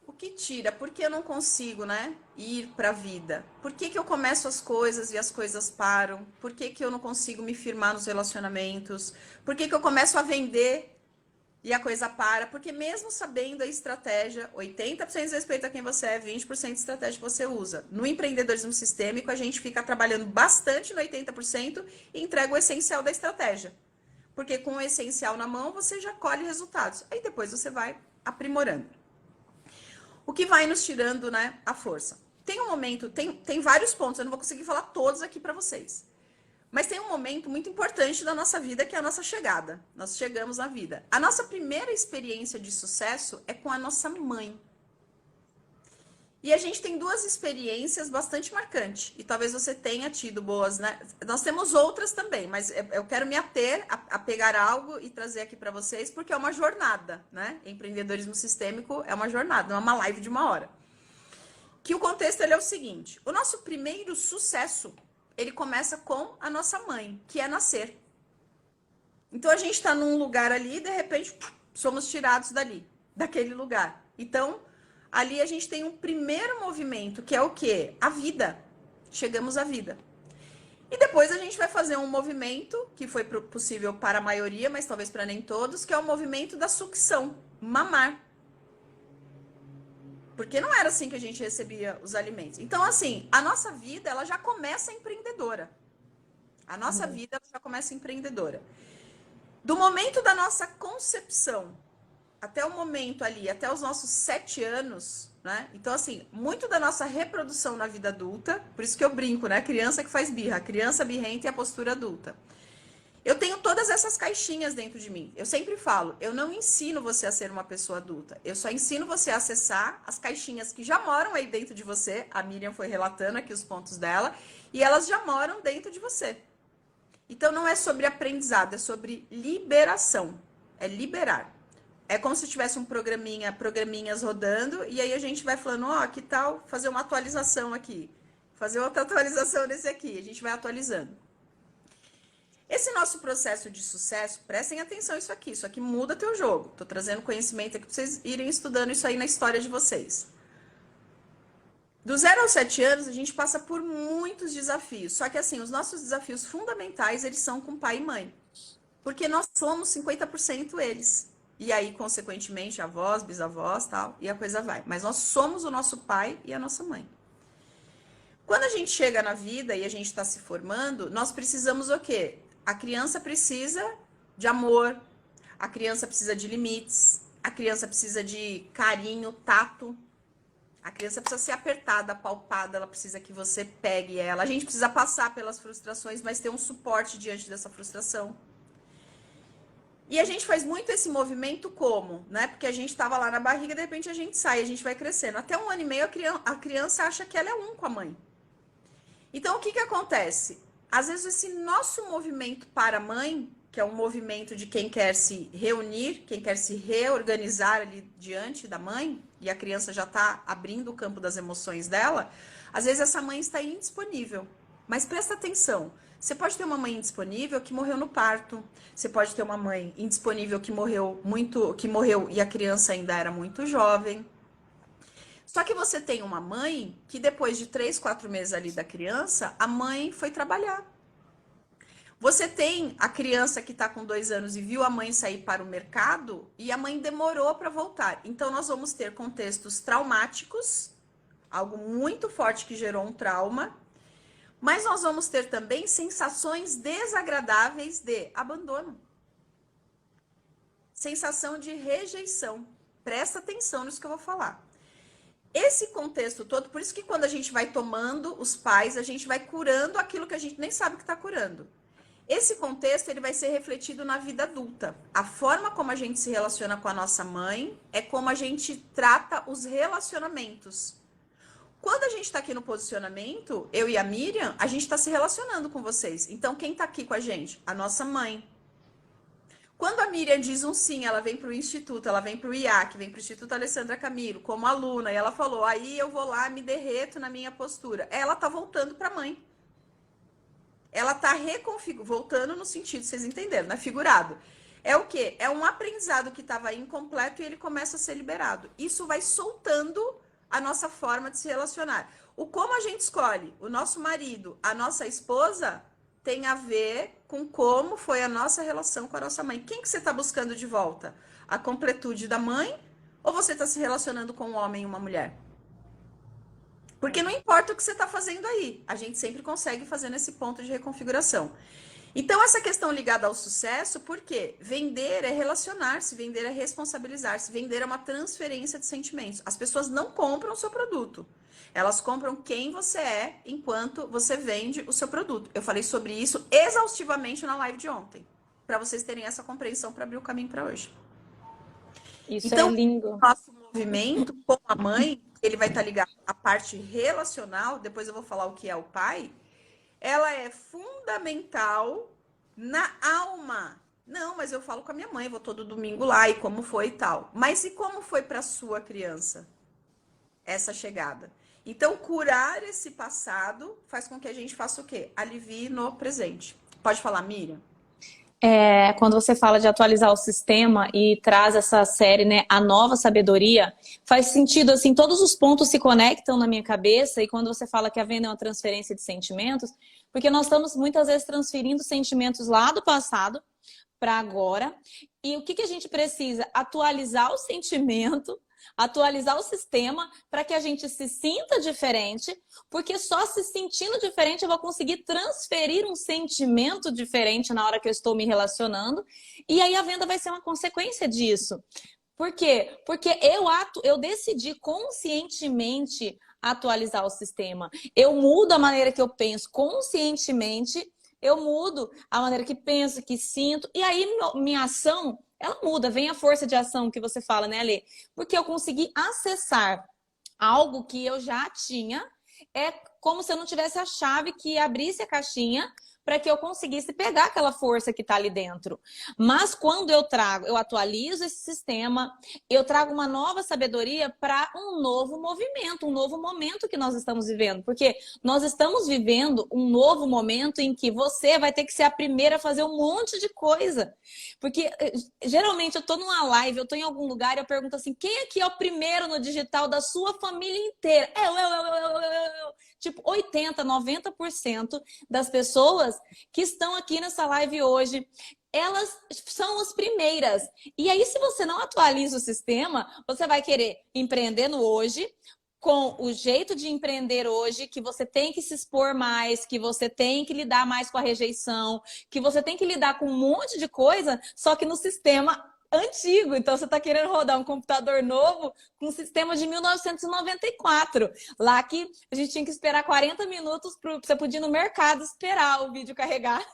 O que tira? Por que eu não consigo, né, ir para a vida? Por que que eu começo as coisas e as coisas param? Por que que eu não consigo me firmar nos relacionamentos? Por que que eu começo a vender e a coisa para? Porque mesmo sabendo a estratégia, 80% de respeito a quem você é, 20% de estratégia que você usa. No empreendedorismo sistêmico, a gente fica trabalhando bastante no 80% e entrega o essencial da estratégia. Porque com o essencial na mão, você já colhe resultados. Aí depois você vai aprimorando. O que vai nos tirando, né, a força? Tem um momento, tem vários pontos, eu não vou conseguir falar todos aqui para vocês. Mas tem um momento muito importante da nossa vida, que é a nossa chegada. Nós chegamos na vida. A nossa primeira experiência de sucesso é com a nossa mãe. E a gente tem duas experiências bastante marcantes. E talvez você tenha tido boas, né? Nós temos outras também, mas eu quero me ater a pegar algo e trazer aqui para vocês, porque é uma jornada, né? Empreendedorismo sistêmico é uma jornada, não é uma live de 1 hora. Que o contexto ele é o seguinte: o nosso primeiro sucesso, ele começa com a nossa mãe, que é nascer. Então a gente está num lugar ali e de repente somos tirados dali, daquele lugar. Então ali a gente tem um primeiro movimento, que é o quê? A vida. Chegamos à vida. E depois a gente vai fazer um movimento, que foi possível para a maioria, mas talvez para nem todos, que é o movimento da sucção, mamar. Porque não era assim que a gente recebia os alimentos. Então, assim, a nossa vida, ela já começa empreendedora. A nossa vida, ela já começa empreendedora. Do momento da nossa concepção até o momento ali, até os nossos 7 anos, né? Então, assim, muito da nossa reprodução na vida adulta, por isso que eu brinco, né? Criança que faz birra, criança birrenta e a postura adulta. Eu tenho todas essas caixinhas dentro de mim. Eu sempre falo, eu não ensino você a ser uma pessoa adulta. Eu só ensino você a acessar as caixinhas que já moram aí dentro de você. A Miriam foi relatando aqui os pontos dela. E elas já moram dentro de você. Então, não é sobre aprendizado, é sobre liberação. É liberar. É como se tivesse um programinhas rodando, e aí a gente vai falando, ó, que tal fazer uma atualização aqui? Fazer outra atualização nesse aqui, a gente vai atualizando. Esse nosso processo de sucesso, prestem atenção isso aqui muda teu jogo. Tô trazendo conhecimento aqui para vocês irem estudando isso aí na história de vocês. Do 0 aos 7 anos, a gente passa por muitos desafios, só que assim, os nossos desafios fundamentais, eles são com pai e mãe. Porque nós somos 50% eles. E aí, consequentemente, avós, bisavós, tal, e a coisa vai. Mas nós somos o nosso pai e a nossa mãe. Quando a gente chega na vida e a gente está se formando, nós precisamos o quê? A criança precisa de amor, a criança precisa de limites, A criança precisa de carinho, tato. A criança precisa ser apertada, palpada, ela precisa que você pegue ela. A gente precisa passar pelas frustrações, mas ter um suporte diante dessa frustração. E a gente faz muito esse movimento como, né? Porque a gente estava lá na barriga, de repente a gente sai, a gente vai crescendo. Até 1 ano e meio a criança acha que ela é um com a mãe. Então o que acontece? Às vezes esse nosso movimento para a mãe, que é um movimento de quem quer se reunir, quem quer se reorganizar ali diante da mãe, e a criança já está abrindo o campo das emoções dela, às vezes essa mãe está indisponível. Mas presta atenção, você pode ter uma mãe indisponível que morreu no parto, você pode ter uma mãe indisponível que morreu e a criança ainda era muito jovem. Só que você tem uma mãe que depois de 3, 4 meses ali da criança, a mãe foi trabalhar. Você tem a criança que está com 2 anos e viu a mãe sair para o mercado e a mãe demorou para voltar. Então, nós vamos ter contextos traumáticos, algo muito forte que gerou um trauma, mas nós vamos ter também sensações desagradáveis de abandono. Sensação de rejeição. Presta atenção nisso que eu vou falar. Esse contexto todo, por isso que quando a gente vai tomando os pais, a gente vai curando aquilo que a gente nem sabe que está curando. Esse contexto ele vai ser refletido na vida adulta. A forma como a gente se relaciona com a nossa mãe é como a gente trata os relacionamentos. Quando a gente está aqui no posicionamento, eu e a Miriam, a gente está se relacionando com vocês. Então, quem está aqui com a gente? A nossa mãe. Quando a Miriam diz um sim, ela vem para o Instituto, ela vem para o IAC, vem para o Instituto Alessandra Camilo, como aluna, e ela falou, aí eu vou lá, me derreto na minha postura. Ela está voltando para a mãe. Ela está voltando no sentido, vocês entenderam, né? Figurado. É o quê? É um aprendizado que estava incompleto e ele começa a ser liberado. Isso vai soltando a nossa forma de se relacionar. O como a gente escolhe o nosso marido, a nossa esposa, tem a ver com como foi a nossa relação com a nossa mãe. Quem que você está buscando de volta? A completude da mãe ou você está se relacionando com um homem e uma mulher? Porque não importa o que você está fazendo aí, a gente sempre consegue fazer nesse ponto de reconfiguração. Então, essa questão ligada ao sucesso, por quê? Vender é relacionar-se, vender é responsabilizar-se, vender é uma transferência de sentimentos. As pessoas não compram o seu produto, elas compram quem você é enquanto você vende o seu produto. Eu falei sobre isso exaustivamente na live de ontem, para vocês terem essa compreensão para abrir o caminho para hoje. Isso Então, é lindo. nosso movimento com a mãe, ele vai estar ligado à parte relacional, depois eu vou falar o que é o pai, ela é fundamental na alma. Não, mas eu falo com a minha mãe, vou todo domingo lá, e como foi e tal. Mas e como foi para sua criança essa chegada? Então, curar esse passado faz com que a gente faça o quê? Alivie no presente. Pode falar, Miriam? Quando você fala de atualizar o sistema e traz essa série, né, A Nova Sabedoria, faz sentido, assim, todos os pontos se conectam na minha cabeça e quando você fala que a venda é uma transferência de sentimentos, porque nós estamos muitas vezes transferindo sentimentos lá do passado para agora e o que a gente precisa? Atualizar o sentimento, atualizar o sistema para que a gente se sinta diferente, porque só se sentindo diferente eu vou conseguir transferir um sentimento diferente na hora que eu estou me relacionando, e aí a venda vai ser uma consequência disso. Por quê? Porque eu decidi conscientemente atualizar o sistema. Eu mudo a maneira que eu penso conscientemente, eu mudo a maneira que penso, que sinto, e aí minha ação ela muda, vem a força de ação que você fala, né, Alê? Porque eu consegui acessar algo que eu já tinha, é como se eu não tivesse a chave que abrisse a caixinha para que eu conseguisse pegar aquela força que está ali dentro. Mas quando eu atualizo esse sistema, eu trago uma nova sabedoria para um novo movimento, um novo momento que nós estamos vivendo. Porque nós estamos vivendo um novo momento em que você vai ter que ser a primeira a fazer um monte de coisa. Porque geralmente eu estou numa live, eu estou em algum lugar e eu pergunto assim, quem aqui é o primeiro no digital da sua família inteira? Eu. Tipo, 80%, 90% das pessoas que estão aqui nessa live hoje, elas são as primeiras. E aí, se você não atualiza o sistema, você vai querer empreender no hoje, com o jeito de empreender hoje, que você tem que se expor mais, que você tem que lidar mais com a rejeição, que você tem que lidar com um monte de coisa, só que no sistema antigo. Então, você está querendo rodar um computador novo com um sistema de 1994. Lá que a gente tinha que esperar 40 minutos, você podia ir no mercado esperar o vídeo carregar.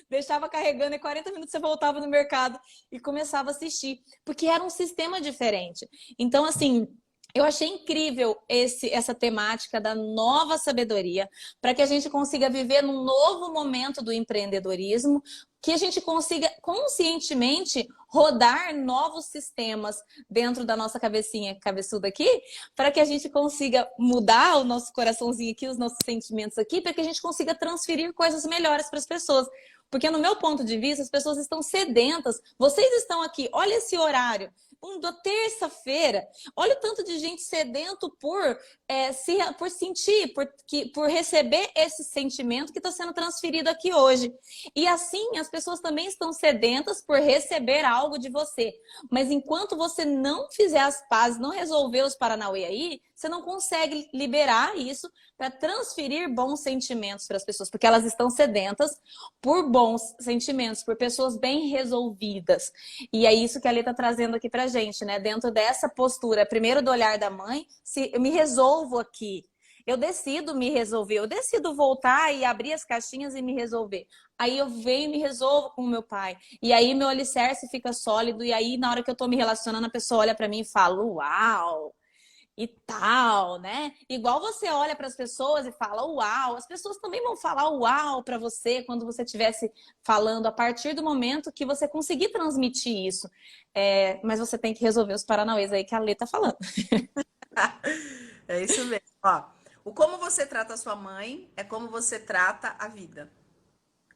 Deixava carregando e 40 minutos você voltava no mercado e começava a assistir. Porque era um sistema diferente. Então, assim... Eu achei incrível essa temática da nova sabedoria, para que a gente consiga viver num novo momento do empreendedorismo, que a gente consiga conscientemente rodar novos sistemas dentro da nossa cabecinha cabeçuda aqui, para que a gente consiga mudar o nosso coraçãozinho aqui, os nossos sentimentos aqui, para que a gente consiga transferir coisas melhores para as pessoas. Porque no meu ponto de vista, as pessoas estão sedentas. Vocês estão aqui, olha esse horário. Da terça-feira, olha o tanto de gente sedento por sentir, por receber esse sentimento que está sendo transferido aqui hoje. E assim, as pessoas também estão sedentas por receber algo de você. Mas enquanto você não fizer as pazes, não resolver os paranauê aí, você não consegue liberar isso para transferir bons sentimentos para as pessoas, porque elas estão sedentas por bons sentimentos, por pessoas bem resolvidas. E é isso que a Lê está trazendo aqui para a gente, né? Dentro dessa postura, primeiro do olhar da mãe, se eu me resolvo aqui, eu decido me resolver, eu decido voltar e abrir as caixinhas e me resolver. Aí eu venho e me resolvo com o meu pai. E aí meu alicerce fica sólido, e aí na hora que eu tô me relacionando, a pessoa olha para mim e fala, uau! E tal, né? Igual você olha para as pessoas e fala uau, as pessoas também vão falar uau para você quando você estivesse falando a partir do momento que você conseguir transmitir isso. Mas você tem que resolver os paranauês aí que a Lê tá falando. É isso mesmo. Ó, o como você trata a sua mãe é como você trata a vida.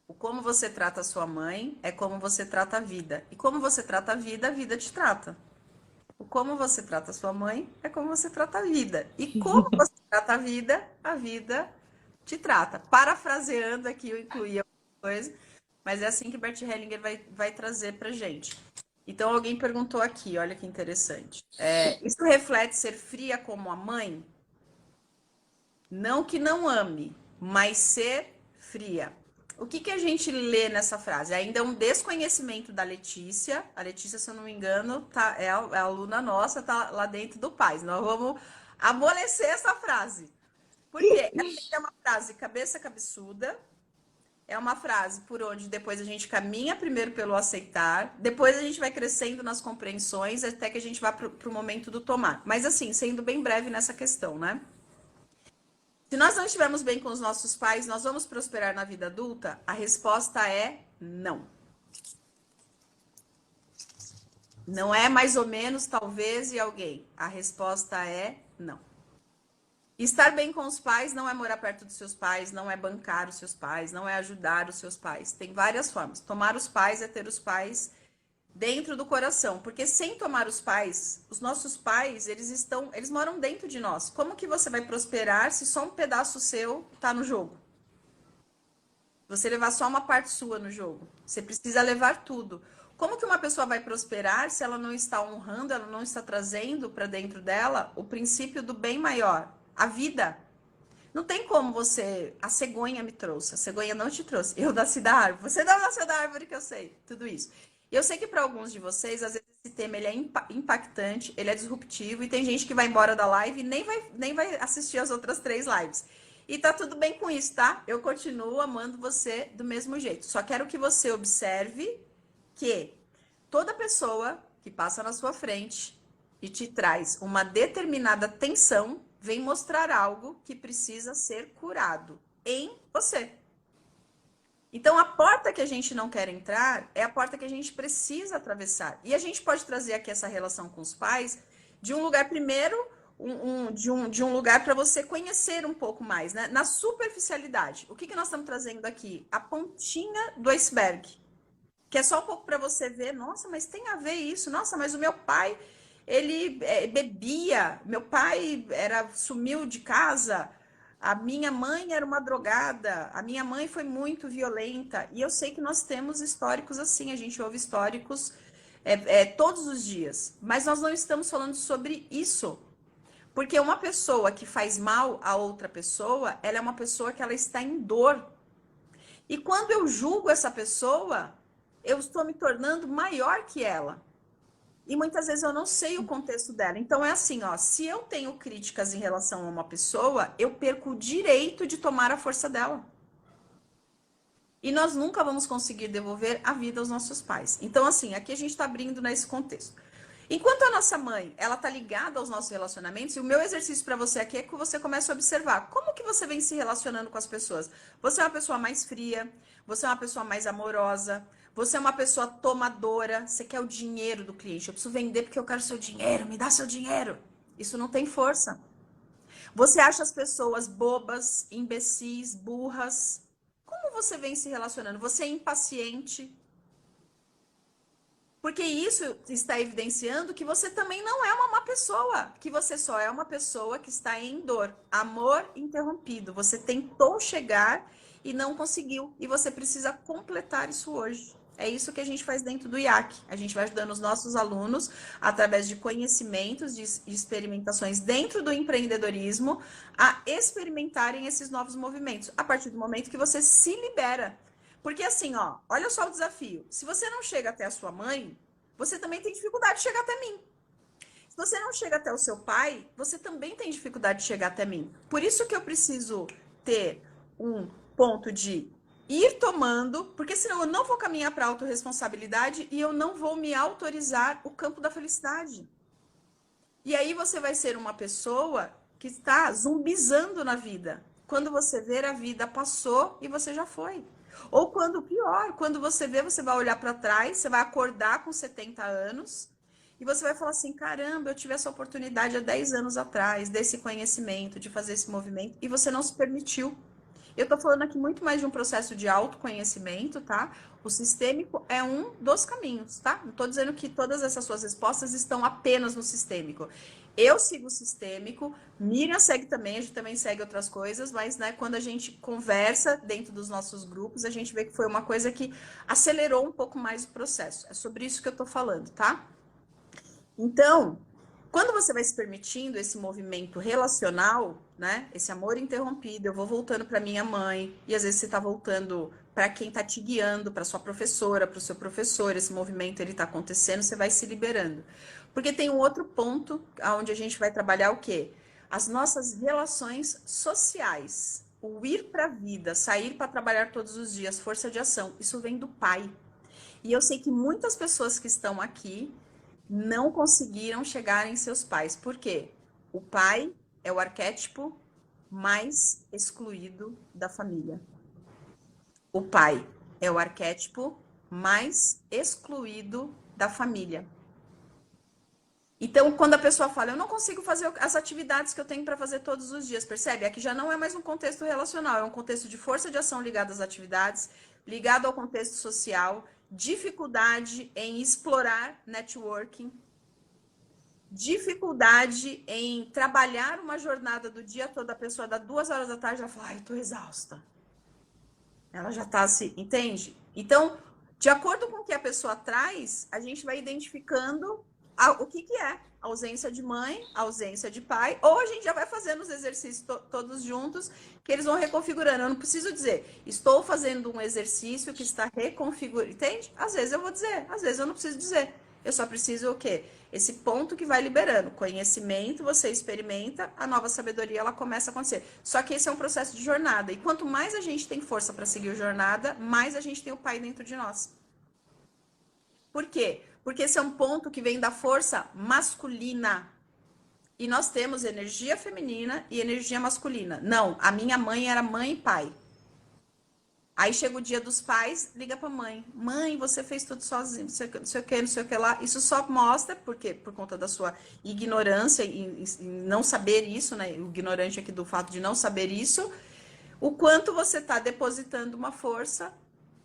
O como você trata a sua mãe é como você trata a vida. E como você trata a vida te trata. O como você trata a sua mãe é como você trata a vida. E como você trata a vida te trata. Parafraseando aqui, eu incluí alguma coisa, mas é assim que Bert Hellinger vai trazer pra gente. Então, alguém perguntou aqui, olha que interessante. Isso reflete ser fria como a mãe? Não que não ame, mas ser fria. O que a gente lê nessa frase? Ainda é um desconhecimento da Letícia. A Letícia, se eu não me engano, é a aluna nossa, tá lá dentro do Paz. Nós vamos amolecer essa frase. Por quê? É uma frase cabeça cabeçuda. É uma frase por onde depois a gente caminha primeiro pelo aceitar, depois a gente vai crescendo nas compreensões, até que a gente vá para o momento do tomar. Mas assim, sendo bem breve nessa questão, né? Se nós não estivermos bem com os nossos pais, nós vamos prosperar na vida adulta? A resposta é não. Não é mais ou menos, talvez e alguém. A resposta é não. Estar bem com os pais não é morar perto dos seus pais, não é bancar os seus pais, não é ajudar os seus pais. Tem várias formas. Tomar os pais é ter os pais dentro do coração, porque sem tomar os pais, os nossos pais, eles moram dentro de nós. Como que você vai prosperar se só um pedaço seu tá no jogo? Você levar só uma parte sua no jogo. Você precisa levar tudo. Como que uma pessoa vai prosperar se ela não está honrando, ela não está trazendo para dentro dela o princípio do bem maior, a vida? Não tem como você... A cegonha me trouxe, a cegonha não te trouxe. Eu nasci da árvore, você não nasceu da árvore, que eu sei, tudo isso. Eu sei que para alguns de vocês, às vezes esse tema ele é impactante, ele é disruptivo, e tem gente que vai embora da live e nem vai assistir as outras 3 lives. E tá tudo bem com isso, tá? Eu continuo amando você do mesmo jeito. Só quero que você observe que toda pessoa que passa na sua frente e te traz uma determinada tensão vem mostrar algo que precisa ser curado em você. Então, a porta que a gente não quer entrar é a porta que a gente precisa atravessar. E a gente pode trazer aqui essa relação com os pais de um lugar, primeiro, de um lugar para você conhecer um pouco mais, né? Na superficialidade. O que nós estamos trazendo aqui? A pontinha do iceberg. Que é só um pouco para você ver, nossa, mas tem a ver isso. Nossa, mas o meu pai, ele bebia. Meu pai sumiu de casa. A minha mãe era uma drogada, a minha mãe foi muito violenta. E eu sei que nós temos históricos assim, a gente ouve históricos todos os dias. Mas nós não estamos falando sobre isso. Porque uma pessoa que faz mal a outra pessoa, ela é uma pessoa que ela está em dor. E quando eu julgo essa pessoa, eu estou me tornando maior que ela. E muitas vezes eu não sei o contexto dela. Então é assim, ó, se eu tenho críticas em relação a uma pessoa, eu perco o direito de tomar a força dela. E nós nunca vamos conseguir devolver a vida aos nossos pais. Então, assim, aqui a gente está abrindo nesse contexto. Enquanto a nossa mãe, ela tá ligada aos nossos relacionamentos, e o meu exercício para você aqui é que você comece a observar como que você vem se relacionando com as pessoas. Você é uma pessoa mais fria, você é uma pessoa mais amorosa, você é uma pessoa tomadora, você quer o dinheiro do cliente. Eu preciso vender porque eu quero seu dinheiro, me dá seu dinheiro. Isso não tem força. Você acha as pessoas bobas, imbecis, burras? Como você vem se relacionando? Você é impaciente? Porque isso está evidenciando que você também não é uma má pessoa, que você só é uma pessoa que está em dor, amor interrompido. Você tentou chegar e não conseguiu, e você precisa completar isso hoje. É isso que a gente faz dentro do IAC. A gente vai ajudando os nossos alunos, através de conhecimentos, de experimentações dentro do empreendedorismo, a experimentarem esses novos movimentos, a partir do momento que você se libera. Porque assim, ó, olha só o desafio. Se você não chega até a sua mãe, você também tem dificuldade de chegar até mim. Se você não chega até o seu pai, você também tem dificuldade de chegar até mim. Por isso que eu preciso ter um ponto de ir tomando, porque senão eu não vou caminhar para a autorresponsabilidade e eu não vou me autorizar o campo da felicidade. E aí você vai ser uma pessoa que está zumbizando na vida. Quando você ver, a vida passou e você já foi. Ou quando pior, quando você vê, você vai olhar para trás, você vai acordar com 70 anos e você vai falar assim: caramba, eu tive essa oportunidade há 10 anos atrás, desse conhecimento, de fazer esse movimento, e você não se permitiu. Eu tô falando aqui muito mais de um processo de autoconhecimento, tá? O sistêmico é um dos caminhos, tá? Não tô dizendo que todas essas suas respostas estão apenas no sistêmico. Eu sigo o sistêmico, Miriam segue também, a gente também segue outras coisas, mas né, quando a gente conversa dentro dos nossos grupos, a gente vê que foi uma coisa que acelerou um pouco mais o processo. É sobre isso que eu tô falando, tá? Então, quando você vai se permitindo esse movimento relacional, né? Esse amor interrompido, eu vou voltando para minha mãe, e às vezes você está voltando para quem está te guiando, para sua professora, para o seu professor, esse movimento ele está acontecendo, você vai se liberando. Porque tem um outro ponto onde a gente vai trabalhar o quê? As nossas relações sociais. O ir para a vida, sair para trabalhar todos os dias, força de ação, isso vem do pai. E eu sei que muitas pessoas que estão aqui não conseguiram chegar em seus pais. Por quê? O pai é o arquétipo mais excluído da família. O pai é o arquétipo mais excluído da família. Então, quando a pessoa fala, eu não consigo fazer as atividades que eu tenho para fazer todos os dias, percebe? Aqui já não é mais um contexto relacional, é um contexto de força de ação ligado às atividades, ligado ao contexto social, dificuldade em explorar networking, dificuldade em trabalhar uma jornada do dia todo. A pessoa dá 2 horas da tarde, ela fala, ai, eu tô exausta. Ela já tá assim, entende? Então, de acordo com o que a pessoa traz, a gente vai identificando o que é ausência de mãe, ausência de pai, ou a gente já vai fazendo os exercícios todos juntos, que eles vão reconfigurando. Eu não preciso dizer, estou fazendo um exercício que está reconfigurando, entende? Às vezes eu vou dizer, às vezes eu não preciso dizer. Eu só preciso o quê? Esse ponto que vai liberando. Conhecimento, você experimenta, a nova sabedoria ela começa a acontecer. Só que esse é um processo de jornada. E quanto mais a gente tem força para seguir a jornada, mais a gente tem o pai dentro de nós. Por quê? Porque esse é um ponto que vem da força masculina. E nós temos energia feminina e energia masculina. Não, a minha mãe era mãe e pai. Aí chega o dia dos pais, liga pra mãe. Mãe, você fez tudo sozinho, não sei o que, não sei o que lá. Isso só mostra, porque por conta da sua ignorância e não saber isso, né? O ignorante aqui do fato de não saber isso, o quanto você está depositando uma força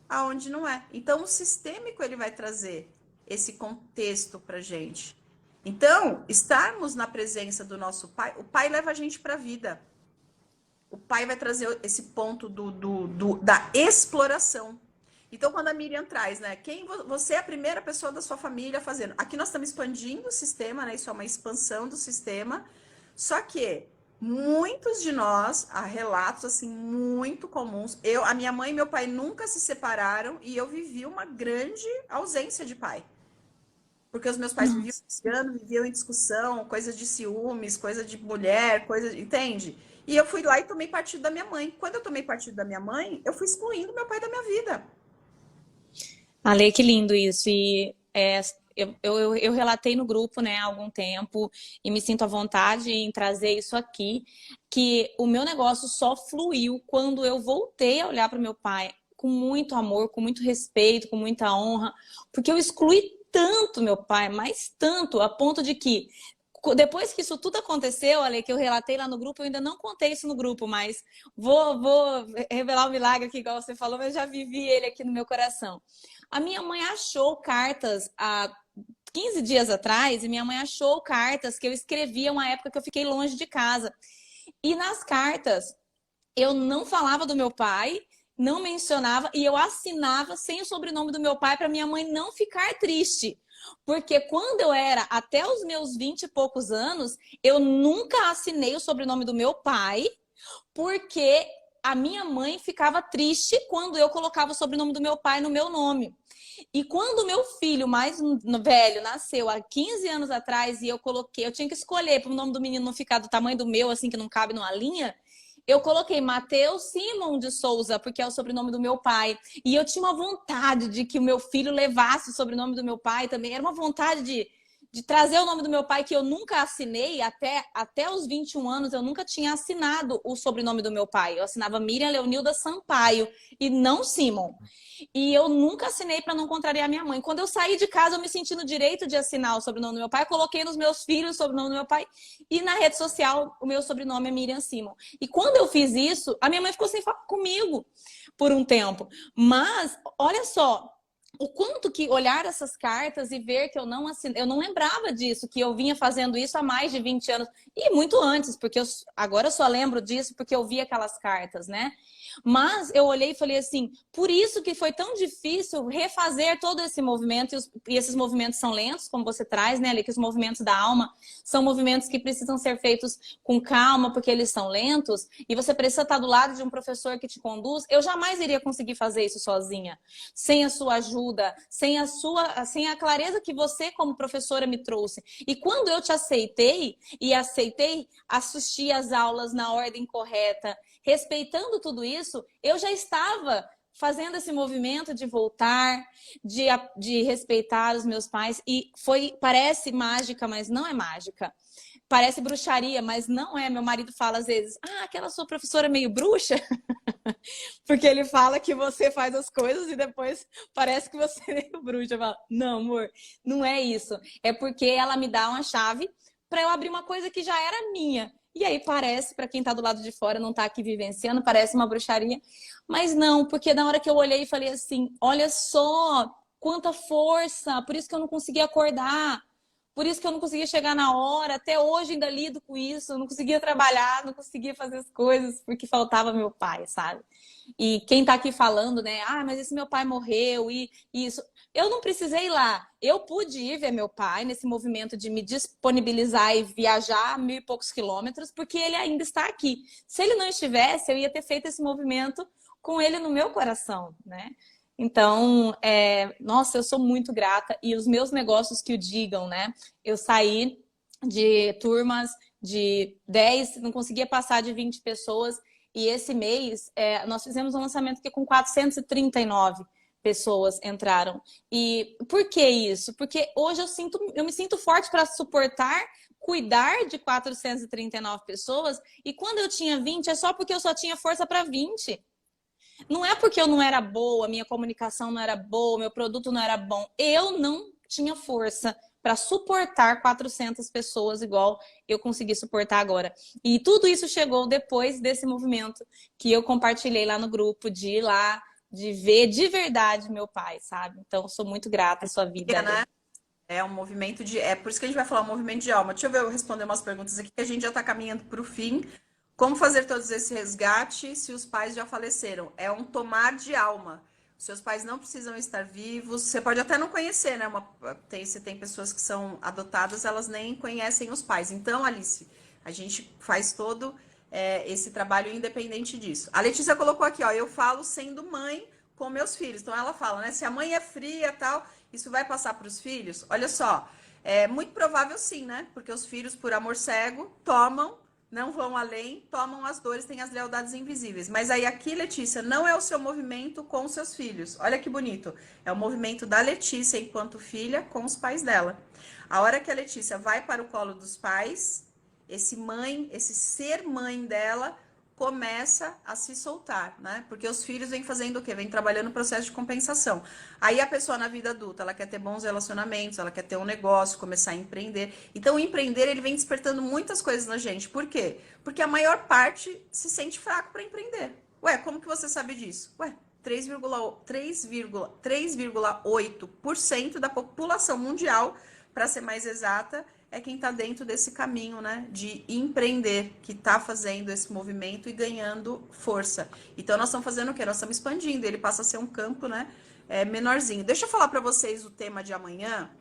aonde não é. Então, o sistêmico ele vai trazer esse contexto pra gente. Então, estarmos na presença do nosso pai, o pai leva a gente para a vida. O pai vai trazer esse ponto da exploração. Então, quando a Miriam traz, né? Você é a primeira pessoa da sua família fazendo. Aqui nós estamos expandindo o sistema, né? Isso é uma expansão do sistema. Só que muitos de nós, há relatos assim muito comuns. A minha mãe e meu pai nunca se separaram e eu vivi uma grande ausência de pai. porque os meus pais viviam brigando, viviam em discussão, coisa de ciúmes, coisa de mulher, coisa, entende? E eu fui lá e tomei partido da minha mãe. Quando eu tomei partido da minha mãe, eu fui excluindo meu pai da minha vida. Ale, que lindo isso. E eu relatei no grupo, né, há algum tempo, e me sinto à vontade em trazer isso aqui, que o meu negócio só fluiu quando eu voltei a olhar para o meu pai com muito amor, com muito respeito, com muita honra, porque eu excluí tanto meu pai, mas tanto, a ponto de que depois que isso tudo aconteceu, Ale, que eu relatei lá no grupo, eu ainda não contei isso no grupo, mas vou revelar o milagre aqui, igual você falou, mas eu já vivi ele aqui no meu coração. A minha mãe achou cartas há 15 dias atrás, e minha mãe achou cartas que eu escrevia uma época que eu fiquei longe de casa. E nas cartas, eu não falava do meu pai, não mencionava, e eu assinava sem o sobrenome do meu pai para minha mãe não ficar triste. Porque quando eu era até os meus 20 e poucos anos, eu nunca assinei o sobrenome do meu pai, porque a minha mãe ficava triste quando eu colocava o sobrenome do meu pai no meu nome. E quando o meu filho mais velho nasceu há 15 anos atrás e eu tinha que escolher para o nome do menino não ficar do tamanho do meu, assim, que não cabe numa linha, eu coloquei Matheus Simon de Souza, porque é o sobrenome do meu pai. E eu tinha uma vontade de que o meu filho levasse o sobrenome do meu pai também. Era uma vontade de trazer o nome do meu pai que eu nunca assinei, até os 21 anos eu nunca tinha assinado o sobrenome do meu pai. Eu assinava Miriam Leonilda Sampaio e não Simon. E eu nunca assinei para não contrariar minha mãe. Quando eu saí de casa, eu me senti no direito de assinar o sobrenome do meu pai, eu coloquei nos meus filhos o sobrenome do meu pai e na rede social o meu sobrenome é Miriam Simon. E quando eu fiz isso, a minha mãe ficou sem falar comigo por um tempo. Mas, olha só, o quanto que olhar essas cartas e ver que eu não assinei, eu não lembrava disso, que eu vinha fazendo isso há mais de 20 anos, e muito antes, porque agora eu só lembro disso porque eu vi aquelas cartas, né? Mas eu olhei e falei assim, por isso que foi tão difícil refazer todo esse movimento, e esses movimentos são lentos, como você traz, né, Ali, que os movimentos da alma são movimentos que precisam ser feitos com calma, porque eles são lentos, e você precisa estar do lado de um professor que te conduz. Eu jamais iria conseguir fazer isso sozinha, sem a sua ajuda, sem a clareza que você, como professora, me trouxe. E quando eu te aceitei, e aceitei assistir às aulas na ordem correta, respeitando tudo isso, eu já estava fazendo esse movimento de voltar, de respeitar os meus pais. E parece mágica, mas não é mágica. Parece bruxaria, mas não é. Meu marido fala às vezes, aquela sua professora é meio bruxa? Porque ele fala que você faz as coisas e depois parece que você é meio bruxa. Eu falo, não, amor, não é isso. É porque ela me dá uma chave para eu abrir uma coisa que já era minha. E aí parece, para quem está do lado de fora, não está aqui vivenciando, parece uma bruxaria. Mas não, porque na hora que eu olhei e falei assim, olha só quanta força, por isso que eu não conseguia acordar, por isso que eu não conseguia chegar na hora, até hoje ainda lido com isso, eu não conseguia trabalhar, não conseguia fazer as coisas, porque faltava meu pai, sabe? E quem tá aqui falando, né? Mas esse meu pai morreu e isso. Eu não precisei ir lá. Eu pude ir ver meu pai nesse movimento de me disponibilizar e viajar 1.000 e poucos quilômetros, porque ele ainda está aqui. Se ele não estivesse, eu ia ter feito esse movimento com ele no meu coração, né? Então, nossa, eu sou muito grata. E os meus negócios que o digam, né? Eu saí de turmas de 10, não conseguia passar de 20 pessoas. E esse mês, nós fizemos um lançamento que com 439 pessoas entraram. E por que isso? Porque hoje eu me sinto forte para suportar, cuidar de 439 pessoas. E quando eu tinha 20, é só porque eu só tinha força para 20. Não é porque eu não era boa, minha comunicação não era boa, meu produto não era bom. Eu não tinha força para suportar 400 pessoas igual eu consegui suportar agora. E tudo isso chegou depois desse movimento que eu compartilhei lá no grupo, de ir lá, de ver de verdade meu pai, sabe? Então, sou muito grata à sua vida, Né? Ale. É um movimento de. É por isso que a gente vai falar um movimento de alma. Deixa eu ver, eu responder umas perguntas aqui, que a gente já está caminhando para o fim. Como fazer todos esse resgate se os pais já faleceram? É um tomar de alma. Os seus pais não precisam estar vivos. Você pode até não conhecer, né? Você tem pessoas que são adotadas, elas nem conhecem os pais. Então, Alice, a gente faz todo esse trabalho independente disso. A Letícia colocou aqui, ó. Eu falo sendo mãe com meus filhos. Então ela fala, né? Se a mãe é fria, tal, isso vai passar para os filhos? Olha só, é muito provável sim, né? Porque os filhos, por amor cego, tomam, não vão além, tomam as dores, têm as lealdades invisíveis. Mas aí aqui, Letícia, não é o seu movimento com os seus filhos. Olha que bonito. É o movimento da Letícia enquanto filha com os pais dela. A hora que a Letícia vai para o colo dos pais, esse ser mãe dela começa a se soltar, né? Porque os filhos vêm fazendo o quê? Vêm trabalhando no processo de compensação. Aí a pessoa na vida adulta, ela quer ter bons relacionamentos, ela quer ter um negócio, começar a empreender. Então o empreender, ele vem despertando muitas coisas na gente. Por quê? Porque a maior parte se sente fraco para empreender. Ué, como que você sabe disso? Ué, 3,8% da população mundial, para ser mais exata, é quem está dentro desse caminho, né, de empreender, que está fazendo esse movimento e ganhando força. Então, nós estamos fazendo o quê? Nós estamos expandindo, ele passa a ser um campo, né, menorzinho. Deixa eu falar para vocês o tema de amanhã.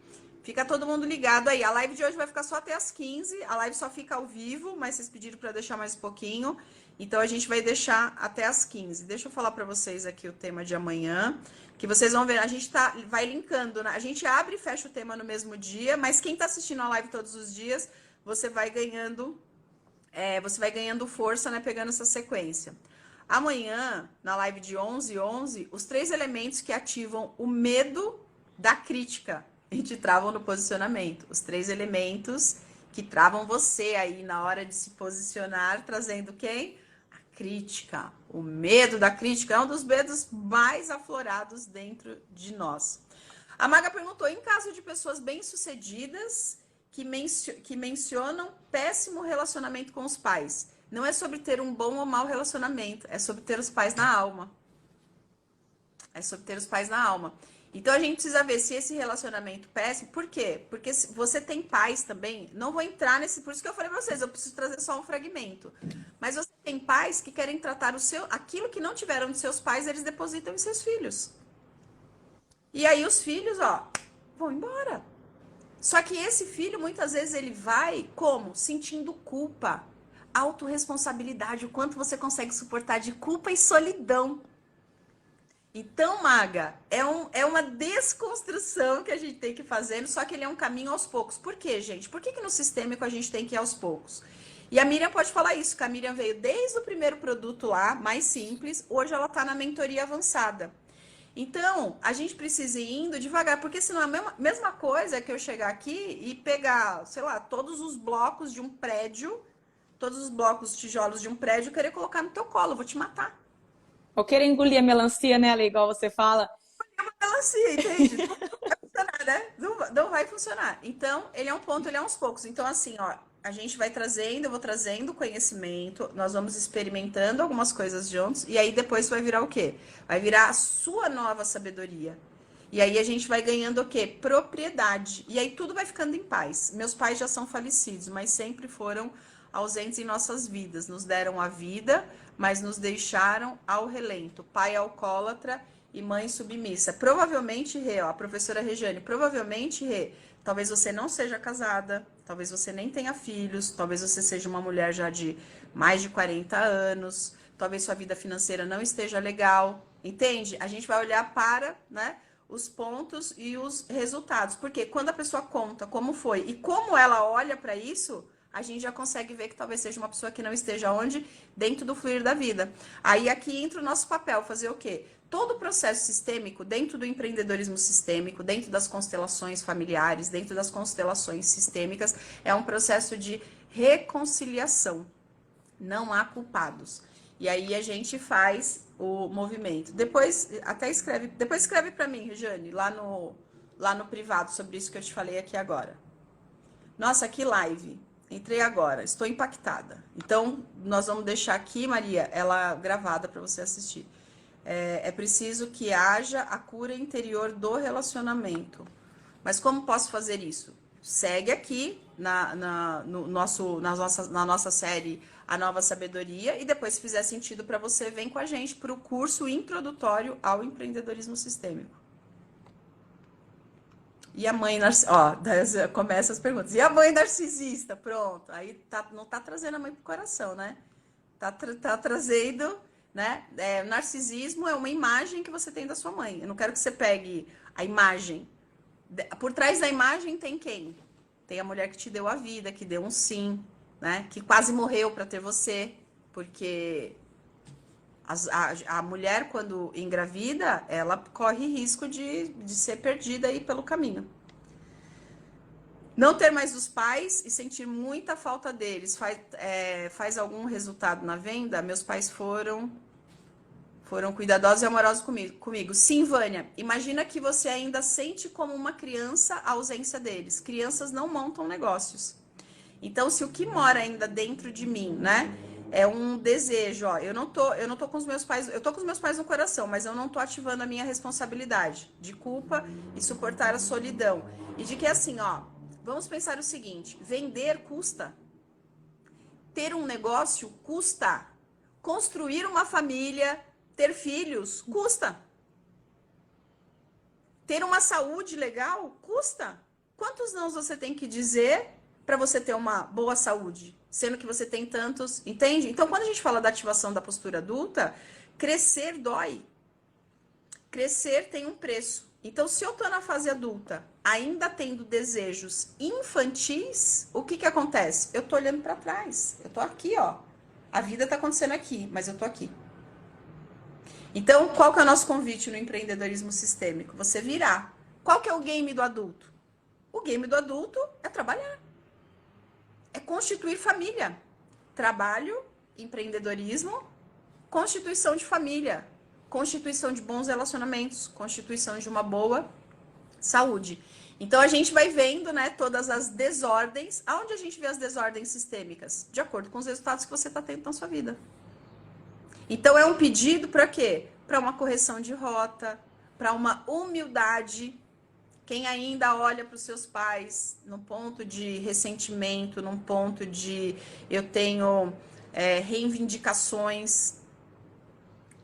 Fica todo mundo ligado aí. A live de hoje vai ficar só até as 15. A live só fica ao vivo, mas vocês pediram para deixar mais um pouquinho. Então, a gente vai deixar até as 15. Deixa eu falar para vocês aqui o tema de amanhã, que vocês vão ver. A gente vai linkando, né? A gente abre e fecha o tema no mesmo dia, mas quem está assistindo a live todos os dias, você vai ganhando força, né? Pegando essa sequência. Amanhã, na live de 11h11, os 3 elementos que ativam o medo da crítica. A gente travam no posicionamento. Os 3 elementos que travam você aí na hora de se posicionar, trazendo quem? Crítica. O medo da crítica é um dos medos mais aflorados dentro de nós. A Maga perguntou, em caso de pessoas bem-sucedidas que mencionam péssimo relacionamento com os pais, não é sobre ter um bom ou mau relacionamento, é sobre ter os pais na alma. É sobre ter os pais na alma. Então, a gente precisa ver se esse relacionamento péssimo... Por quê? Porque se você tem pais também... Não vou entrar nesse... Por isso que eu falei pra vocês, eu preciso trazer só um fragmento. Mas você tem pais que querem tratar aquilo que não tiveram de seus pais, eles depositam em seus filhos. E aí, os filhos, ó, vão embora. Só que esse filho, muitas vezes, ele vai como? Sentindo culpa, autorresponsabilidade, o quanto você consegue suportar de culpa e solidão. Então, Maga, é uma desconstrução que a gente tem que fazer, só que ele é um caminho aos poucos. Por quê, gente? Por que no sistêmico a gente tem que ir aos poucos? E a Miriam pode falar isso, que a Miriam veio desde o primeiro produto lá, mais simples, hoje ela está na mentoria avançada. Então, a gente precisa ir indo devagar, porque senão a mesma coisa é que eu chegar aqui e pegar, sei lá, todos os blocos de um prédio, todos os blocos, tijolos de um prédio, e querer colocar no teu colo, eu vou te matar. Ou querer engolir a melancia, né, Ale, igual você fala. É uma melancia, entende? Não vai funcionar, né? Não vai funcionar. Então, ele é um ponto, ele é aos poucos. Então, assim, ó, a gente vai trazendo, eu vou trazendo conhecimento, nós vamos experimentando algumas coisas juntos, e aí depois vai virar o quê? Vai virar a sua nova sabedoria. E aí a gente vai ganhando o quê? Propriedade. E aí tudo vai ficando em paz. Meus pais já são falecidos, mas sempre foram ausentes em nossas vidas. Nos deram a vida, mas nos deixaram ao relento. Pai alcoólatra e mãe submissa. Provavelmente, Rê, ó, a professora Regiane, provavelmente, Rê, talvez você não seja casada, talvez você nem tenha filhos, talvez você seja uma mulher já de mais de 40 anos, talvez sua vida financeira não esteja legal, entende? A gente vai olhar para, né, os pontos e os resultados. Porque quando a pessoa conta como foi e como ela olha para isso, a gente já consegue ver que talvez seja uma pessoa que não esteja onde? Dentro do fluir da vida. Aí aqui entra o nosso papel, fazer o quê? Todo o processo sistêmico, dentro do empreendedorismo sistêmico, dentro das constelações familiares, dentro das constelações sistêmicas, é um processo de reconciliação. Não há culpados. E aí a gente faz o movimento. Depois escreve para mim, Regiane, lá no privado sobre isso que eu te falei aqui agora. Nossa, que live! Entrei agora, estou impactada. Então, nós vamos deixar aqui, Maria, ela gravada para você assistir. É preciso que haja a cura interior do relacionamento. Mas como posso fazer isso? Segue aqui na nossa série A Nova Sabedoria e depois, se fizer sentido para você, vem com a gente para o curso introdutório ao empreendedorismo sistêmico. E a mãe narcisista, ó, começa as perguntas. E a mãe narcisista? Pronto. Aí não tá trazendo a mãe pro coração, né? Tá trazendo né? Narcisismo é uma imagem que você tem da sua mãe. Eu não quero que você pegue a imagem. Por trás da imagem tem quem? Tem a mulher que te deu a vida, que deu um sim, né? Que quase morreu para ter você, porque a mulher, quando engravida, ela corre risco de ser perdida aí pelo caminho. Não ter mais os pais e sentir muita falta deles faz algum resultado na venda? Meus pais foram cuidadosos e amorosos comigo. Sim, Vânia, imagina que você ainda sente como uma criança a ausência deles. Crianças não montam negócios. Então, se o que mora ainda dentro de mim, né, é um desejo, ó, eu não tô com os meus pais, eu tô com os meus pais no coração, mas eu não tô ativando a minha responsabilidade de culpa e suportar a solidão. E de que assim, ó, vamos pensar o seguinte, vender custa. Ter um negócio custa. Construir uma família, ter filhos, custa. Ter uma saúde legal, custa. Quantos nãos você tem que dizer para você ter uma boa saúde? Sendo que você tem tantos, entende? Então, quando a gente fala da ativação da postura adulta, crescer dói. Crescer tem um preço. Então, se eu tô na fase adulta, ainda tendo desejos infantis, o que acontece? Eu tô olhando para trás. Eu tô aqui, ó. A vida tá acontecendo aqui, mas eu tô aqui. Então, qual que é o nosso convite no empreendedorismo sistêmico? Você virar. Qual que é o game do adulto? O game do adulto é trabalhar. É constituir família. Trabalho, empreendedorismo, constituição de família, constituição de bons relacionamentos, constituição de uma boa saúde. Então, a gente vai vendo, né, todas as desordens. Aonde a gente vê as desordens sistêmicas? De acordo com os resultados que você está tendo na sua vida. Então, é um pedido para quê? Para uma correção de rota, para uma humildade. Quem ainda olha para os seus pais num ponto de ressentimento, num ponto de eu tenho reivindicações.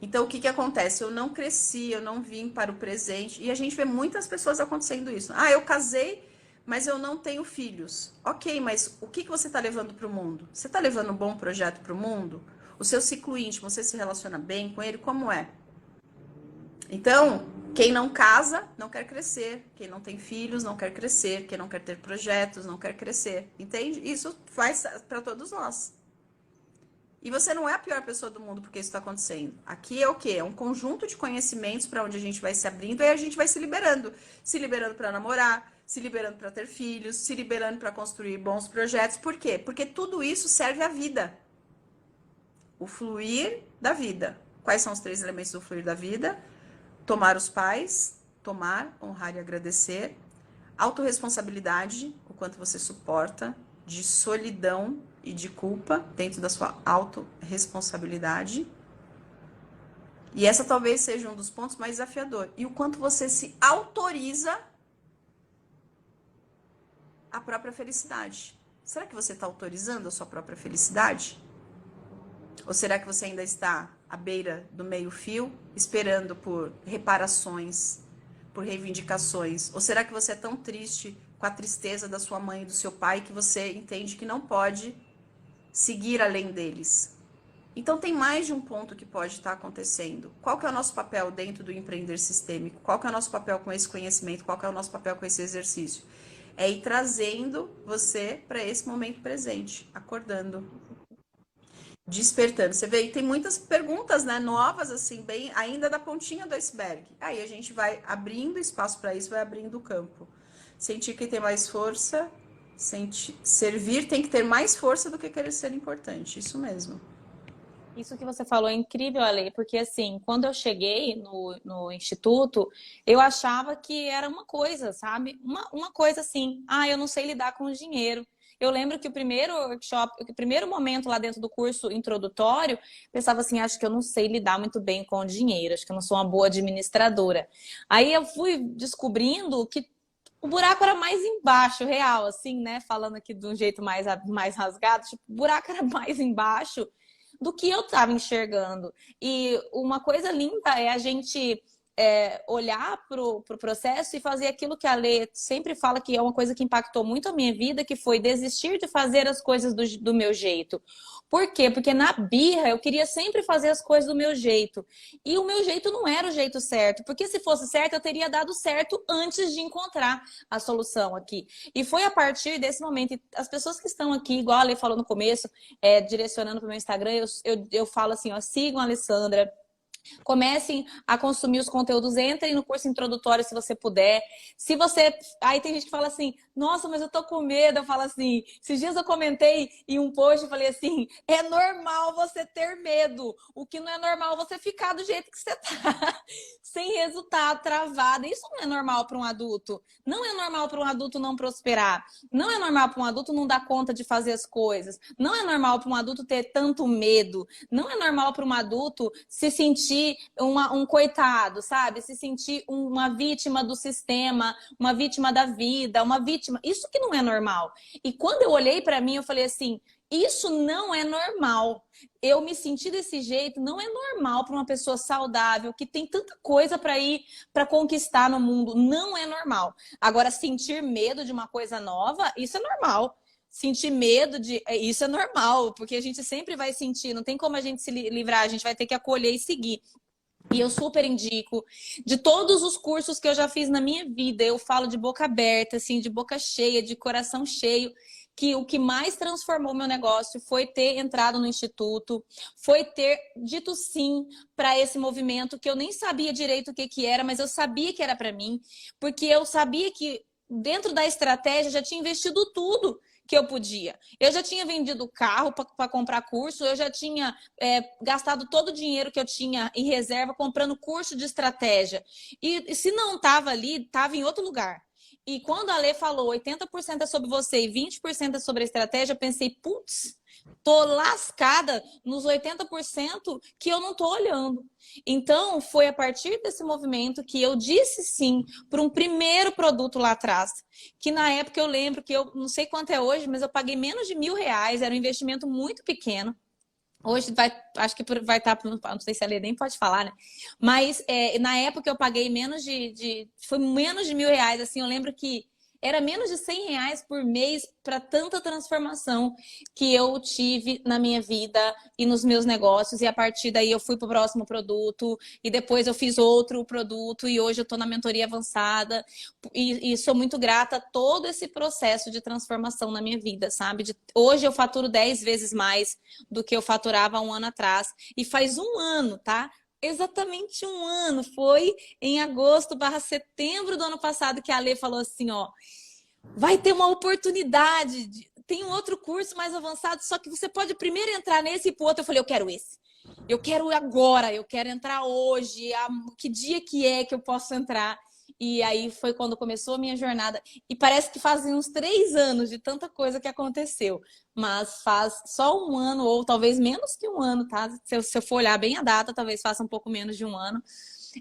Então, o que acontece? Eu não cresci, eu não vim para o presente. E a gente vê muitas pessoas acontecendo isso. Ah, eu casei, mas eu não tenho filhos. Ok, mas o que você está levando para o mundo? Você está levando um bom projeto para o mundo? O seu ciclo íntimo, você se relaciona bem com ele? Como é? Então, quem não casa, não quer crescer. Quem não tem filhos, não quer crescer. Quem não quer ter projetos, não quer crescer. Entende? Isso faz para todos nós. E você não é a pior pessoa do mundo porque isso está acontecendo. Aqui é o quê? É um conjunto de conhecimentos para onde a gente vai se abrindo e a gente vai se liberando. Se liberando para namorar, se liberando para ter filhos, se liberando para construir bons projetos. Por quê? Porque tudo isso serve à vida. O fluir da vida. Quais são os 3 elementos do fluir da vida? Tomar os pais, tomar, honrar e agradecer. Autorresponsabilidade, o quanto você suporta, de solidão e de culpa dentro da sua autorresponsabilidade. E essa talvez seja um dos pontos mais desafiadores. E o quanto você se autoriza a própria felicidade. Será que você está autorizando a sua própria felicidade? Ou será que você ainda está à beira do meio-fio, esperando por reparações, por reivindicações? Ou será que você é tão triste com a tristeza da sua mãe e do seu pai que você entende que não pode seguir além deles? Então tem mais de um ponto que pode estar acontecendo. Qual que é o nosso papel dentro do empreender sistêmico? Qual que é o nosso papel com esse conhecimento? Qual que é o nosso papel com esse exercício? É ir trazendo você para esse momento presente, acordando, despertando. Você vê, e tem muitas perguntas, né, novas, assim, bem, ainda da pontinha do iceberg. Aí a gente vai abrindo espaço para isso, vai abrindo o campo. Sentir que tem mais força, servir tem que ter mais força do que querer ser importante. Isso mesmo. Isso que você falou é incrível, Ale, porque assim, quando eu cheguei no instituto, eu achava que era uma coisa, sabe? Uma coisa assim, eu não sei lidar com o dinheiro. Eu lembro que o primeiro workshop, o primeiro momento lá dentro do curso introdutório, pensava assim, acho que eu não sei lidar muito bem com o dinheiro, acho que eu não sou uma boa administradora. Aí eu fui descobrindo que o buraco era mais embaixo, real, assim, né? Falando aqui de um jeito mais rasgado, tipo, o buraco era mais embaixo do que eu estava enxergando. E uma coisa linda é a gente olhar pro processo e fazer aquilo que a Lê sempre fala que é uma coisa que impactou muito a minha vida, que foi desistir de fazer as coisas do meu jeito. Por quê? Porque na birra eu queria sempre fazer as coisas do meu jeito. E o meu jeito não era o jeito certo. Porque se fosse certo, eu teria dado certo antes de encontrar a solução aqui. E foi a partir desse momento. E as pessoas que estão aqui, igual a Lê falou no começo, direcionando para o meu Instagram, eu falo assim, ó, sigam a Alessandra. Comecem a consumir os conteúdos, entrem no curso introdutório se você puder. Se você... Aí tem gente que fala assim, nossa, mas eu tô com medo. Eu falo assim, esses dias eu comentei em um post, eu falei assim, é normal você ter medo. O que não é normal é você ficar do jeito que você tá, sem resultado, travado. Isso não é normal para um adulto. Não é normal para um adulto não prosperar. Não é normal para um adulto não dar conta de fazer as coisas. Não é normal para um adulto ter tanto medo. Não é normal para um adulto se sentir um coitado, sabe? Se sentir uma vítima do sistema, uma vítima da vida, uma vítima... Isso que não é normal. E quando eu olhei para mim, eu falei assim, isso não é normal. Eu me senti desse jeito, não é normal para uma pessoa saudável, que tem tanta coisa para ir, para conquistar no mundo. Não é normal. Agora, sentir medo de uma coisa nova, isso é normal. Sentir medo de... Isso é normal, porque a gente sempre vai sentir, não tem como a gente se livrar, a gente vai ter que acolher e seguir. E eu super indico. De todos os cursos que eu já fiz na minha vida, eu falo de boca aberta, assim, de boca cheia, de coração cheio, que o que mais transformou meu negócio foi ter entrado no instituto, foi ter dito sim para esse movimento que eu nem sabia direito o que que era, mas eu sabia que era para mim, porque eu sabia que dentro da estratégia já tinha investido tudo que eu podia. Eu já tinha vendido carro para comprar curso, eu já tinha gastado todo o dinheiro que eu tinha em reserva comprando curso de estratégia. E se não estava ali, estava em outro lugar. E quando a Lê falou 80% é sobre você e 20% é sobre a estratégia, eu pensei, putz, tô lascada nos 80% que eu não tô olhando. Então, foi a partir desse movimento que eu disse sim para um primeiro produto lá atrás, que na época eu lembro que eu não sei quanto é hoje, mas eu paguei menos de R$ 1.000, era um investimento muito pequeno. Hoje acho que vai estar, não sei se a Lê nem pode falar, né? Mas na época eu paguei foi menos de R$ 1.000, assim, eu lembro que era menos de R$ 100 por mês para tanta transformação que eu tive na minha vida e nos meus negócios. E a partir daí eu fui para o próximo produto e depois eu fiz outro produto e hoje eu estou na mentoria avançada. E sou muito grata a todo esse processo de transformação na minha vida, sabe? Hoje eu faturo 10 vezes mais do que eu faturava 1 ano atrás. E faz 1 ano, tá? Exatamente 1 ano, foi em agosto/setembro do ano passado que a Lê falou assim, ó, vai ter uma oportunidade, tem um outro curso mais avançado, só que você pode primeiro entrar nesse e pro outro. Eu falei, eu quero esse. Eu quero agora, eu quero entrar hoje, que dia que é que eu posso entrar? E aí foi quando começou a minha jornada. E parece que fazem uns 3 anos de tanta coisa que aconteceu. Mas faz só 1 ano, ou talvez menos que 1 ano, tá? Se eu for olhar bem a data, talvez faça um pouco menos de 1 ano.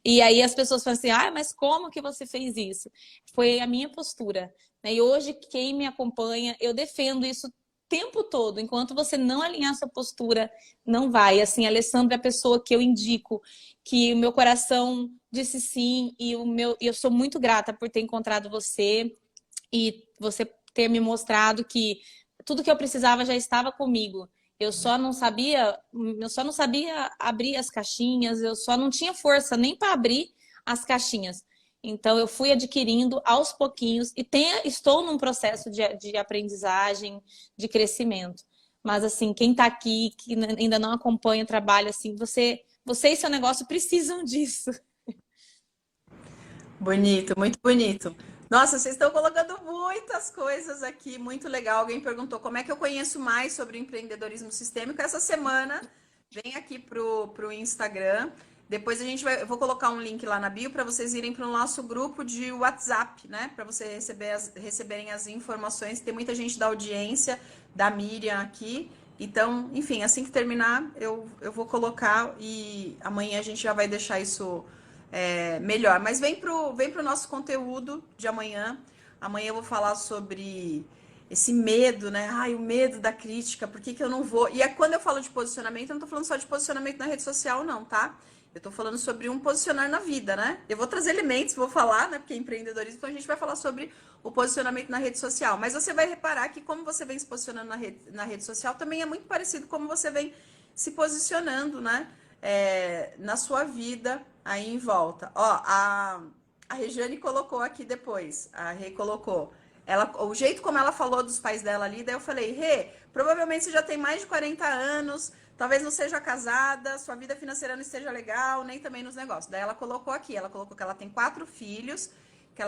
E aí as pessoas falam assim, mas como que você fez isso? Foi a minha postura. E hoje, quem me acompanha, eu defendo isso o tempo todo. Enquanto você não alinhar sua postura, não vai. Assim, a Alessandra é a pessoa que eu indico, que o meu coração disse sim, e eu sou muito grata por ter encontrado você e você ter me mostrado que tudo que eu precisava já estava comigo. Eu só não sabia abrir as caixinhas, eu só não tinha força nem para abrir as caixinhas. Então, eu fui adquirindo aos pouquinhos e estou num processo de aprendizagem, de crescimento. Mas, assim, quem está aqui, que ainda não acompanha o trabalho, assim, você e seu negócio precisam disso. Bonito, muito bonito. Nossa, vocês estão colocando muitas coisas aqui, muito legal. Alguém perguntou como é que eu conheço mais sobre o empreendedorismo sistêmico. Essa semana, vem aqui pro Instagram. Depois eu vou colocar um link lá na bio para vocês irem para o nosso grupo de WhatsApp, né? Para vocês receberem as informações. Tem muita gente da audiência, da Miriam aqui. Então, enfim, assim que terminar, eu vou colocar e amanhã a gente já vai deixar isso melhor. Mas vem pro nosso conteúdo de amanhã. Amanhã eu vou falar sobre esse medo, né? Ai, o medo da crítica, por que que eu não vou? E quando eu falo de posicionamento, eu não tô falando só de posicionamento na rede social, não, tá? Eu tô falando sobre um posicionar na vida, né? Eu vou trazer elementos, vou falar, né? Porque é empreendedorismo, então a gente vai falar sobre o posicionamento na rede social. Mas você vai reparar que como você vem se posicionando na rede social também é muito parecido como você vem se posicionando, né? Na sua vida aí em volta. Ó, a Regiane colocou aqui depois, a Rê colocou. O jeito como ela falou dos pais dela ali, daí eu falei, Rê, provavelmente você já tem mais de 40 anos, talvez não seja casada, sua vida financeira não esteja legal, nem também nos negócios. Daí ela colocou aqui, ela colocou que ela tem 4 filhos, que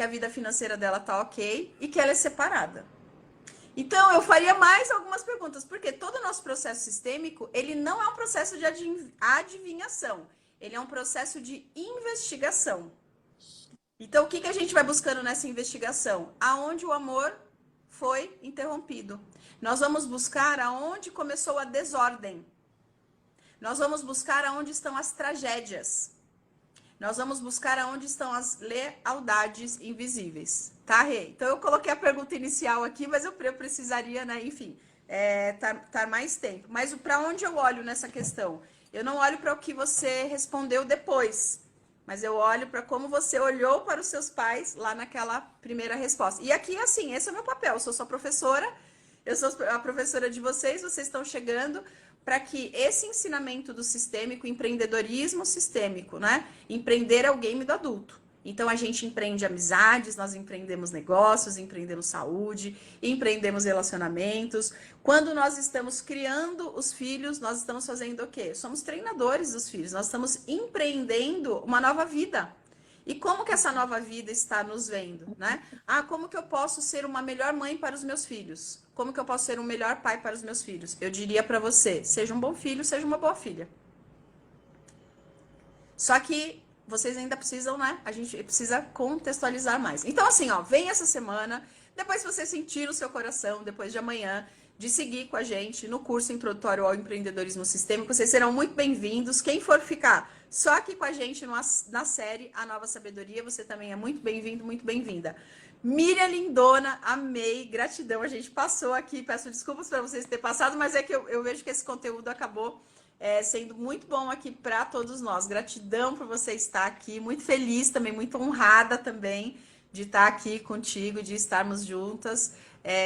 a vida financeira dela tá ok e que ela é separada. Então, eu faria mais algumas perguntas, porque todo o nosso processo sistêmico, ele não é um processo de adivinhação, ele é um processo de investigação. Então, o que a gente vai buscando nessa investigação? Aonde o amor foi interrompido. Nós vamos buscar aonde começou a desordem. Nós vamos buscar aonde estão as tragédias. Nós vamos buscar aonde estão as lealdades invisíveis. Tá, Rê? Então, eu coloquei a pergunta inicial aqui, mas eu precisaria, né, enfim, tá mais tempo. Mas para onde eu olho nessa questão? Eu não olho para o que você respondeu depois, mas eu olho para como você olhou para os seus pais lá naquela primeira resposta. E aqui, assim, esse é o meu papel. Eu sou sua professora, eu sou a professora de vocês estão chegando para que esse ensinamento do sistêmico, empreendedorismo sistêmico, né? Empreender é o game do adulto. Então, a gente empreende amizades, nós empreendemos negócios, empreendemos saúde, empreendemos relacionamentos. Quando nós estamos criando os filhos, nós estamos fazendo o quê? Somos treinadores dos filhos, nós estamos empreendendo uma nova vida. E como que essa nova vida está nos vendo, né? Como que eu posso ser uma melhor mãe para os meus filhos? Como que eu posso ser um melhor pai para os meus filhos? Eu diria para você, seja um bom filho, seja uma boa filha. Só que vocês ainda precisam, né? A gente precisa contextualizar mais. Então, assim, ó, vem essa semana, depois se você sentir no seu coração, depois de amanhã, de seguir com a gente no curso introdutório ao empreendedorismo sistêmico, vocês serão muito bem-vindos. Quem for ficar só aqui com a gente na série A Nova Sabedoria, você também é muito bem-vindo, muito bem-vinda. Miriam Lindona, amei, gratidão, a gente passou aqui, peço desculpas para vocês terem passado, mas é que eu vejo que esse conteúdo acabou sendo muito bom aqui para todos nós. Gratidão por você estar aqui, muito feliz também, muito honrada também de estar aqui contigo, de estarmos juntas,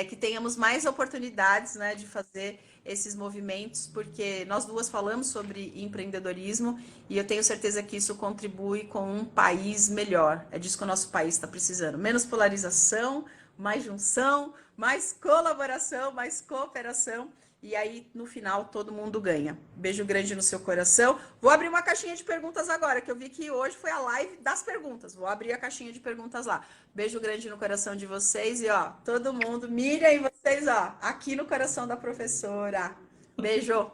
que tenhamos mais oportunidades, né, de fazer esses movimentos, porque nós duas falamos sobre empreendedorismo e eu tenho certeza que isso contribui com um país melhor. É disso que o nosso país está precisando. Menos polarização, mais junção, mais colaboração, mais cooperação. E aí, no final, todo mundo ganha. Beijo grande no seu coração. Vou abrir uma caixinha de perguntas agora, que eu vi que hoje foi a live das perguntas. Vou abrir a caixinha de perguntas lá. Beijo grande no coração de vocês. E, ó, todo mundo, Miriam e vocês, ó, aqui no coração da professora. Beijo.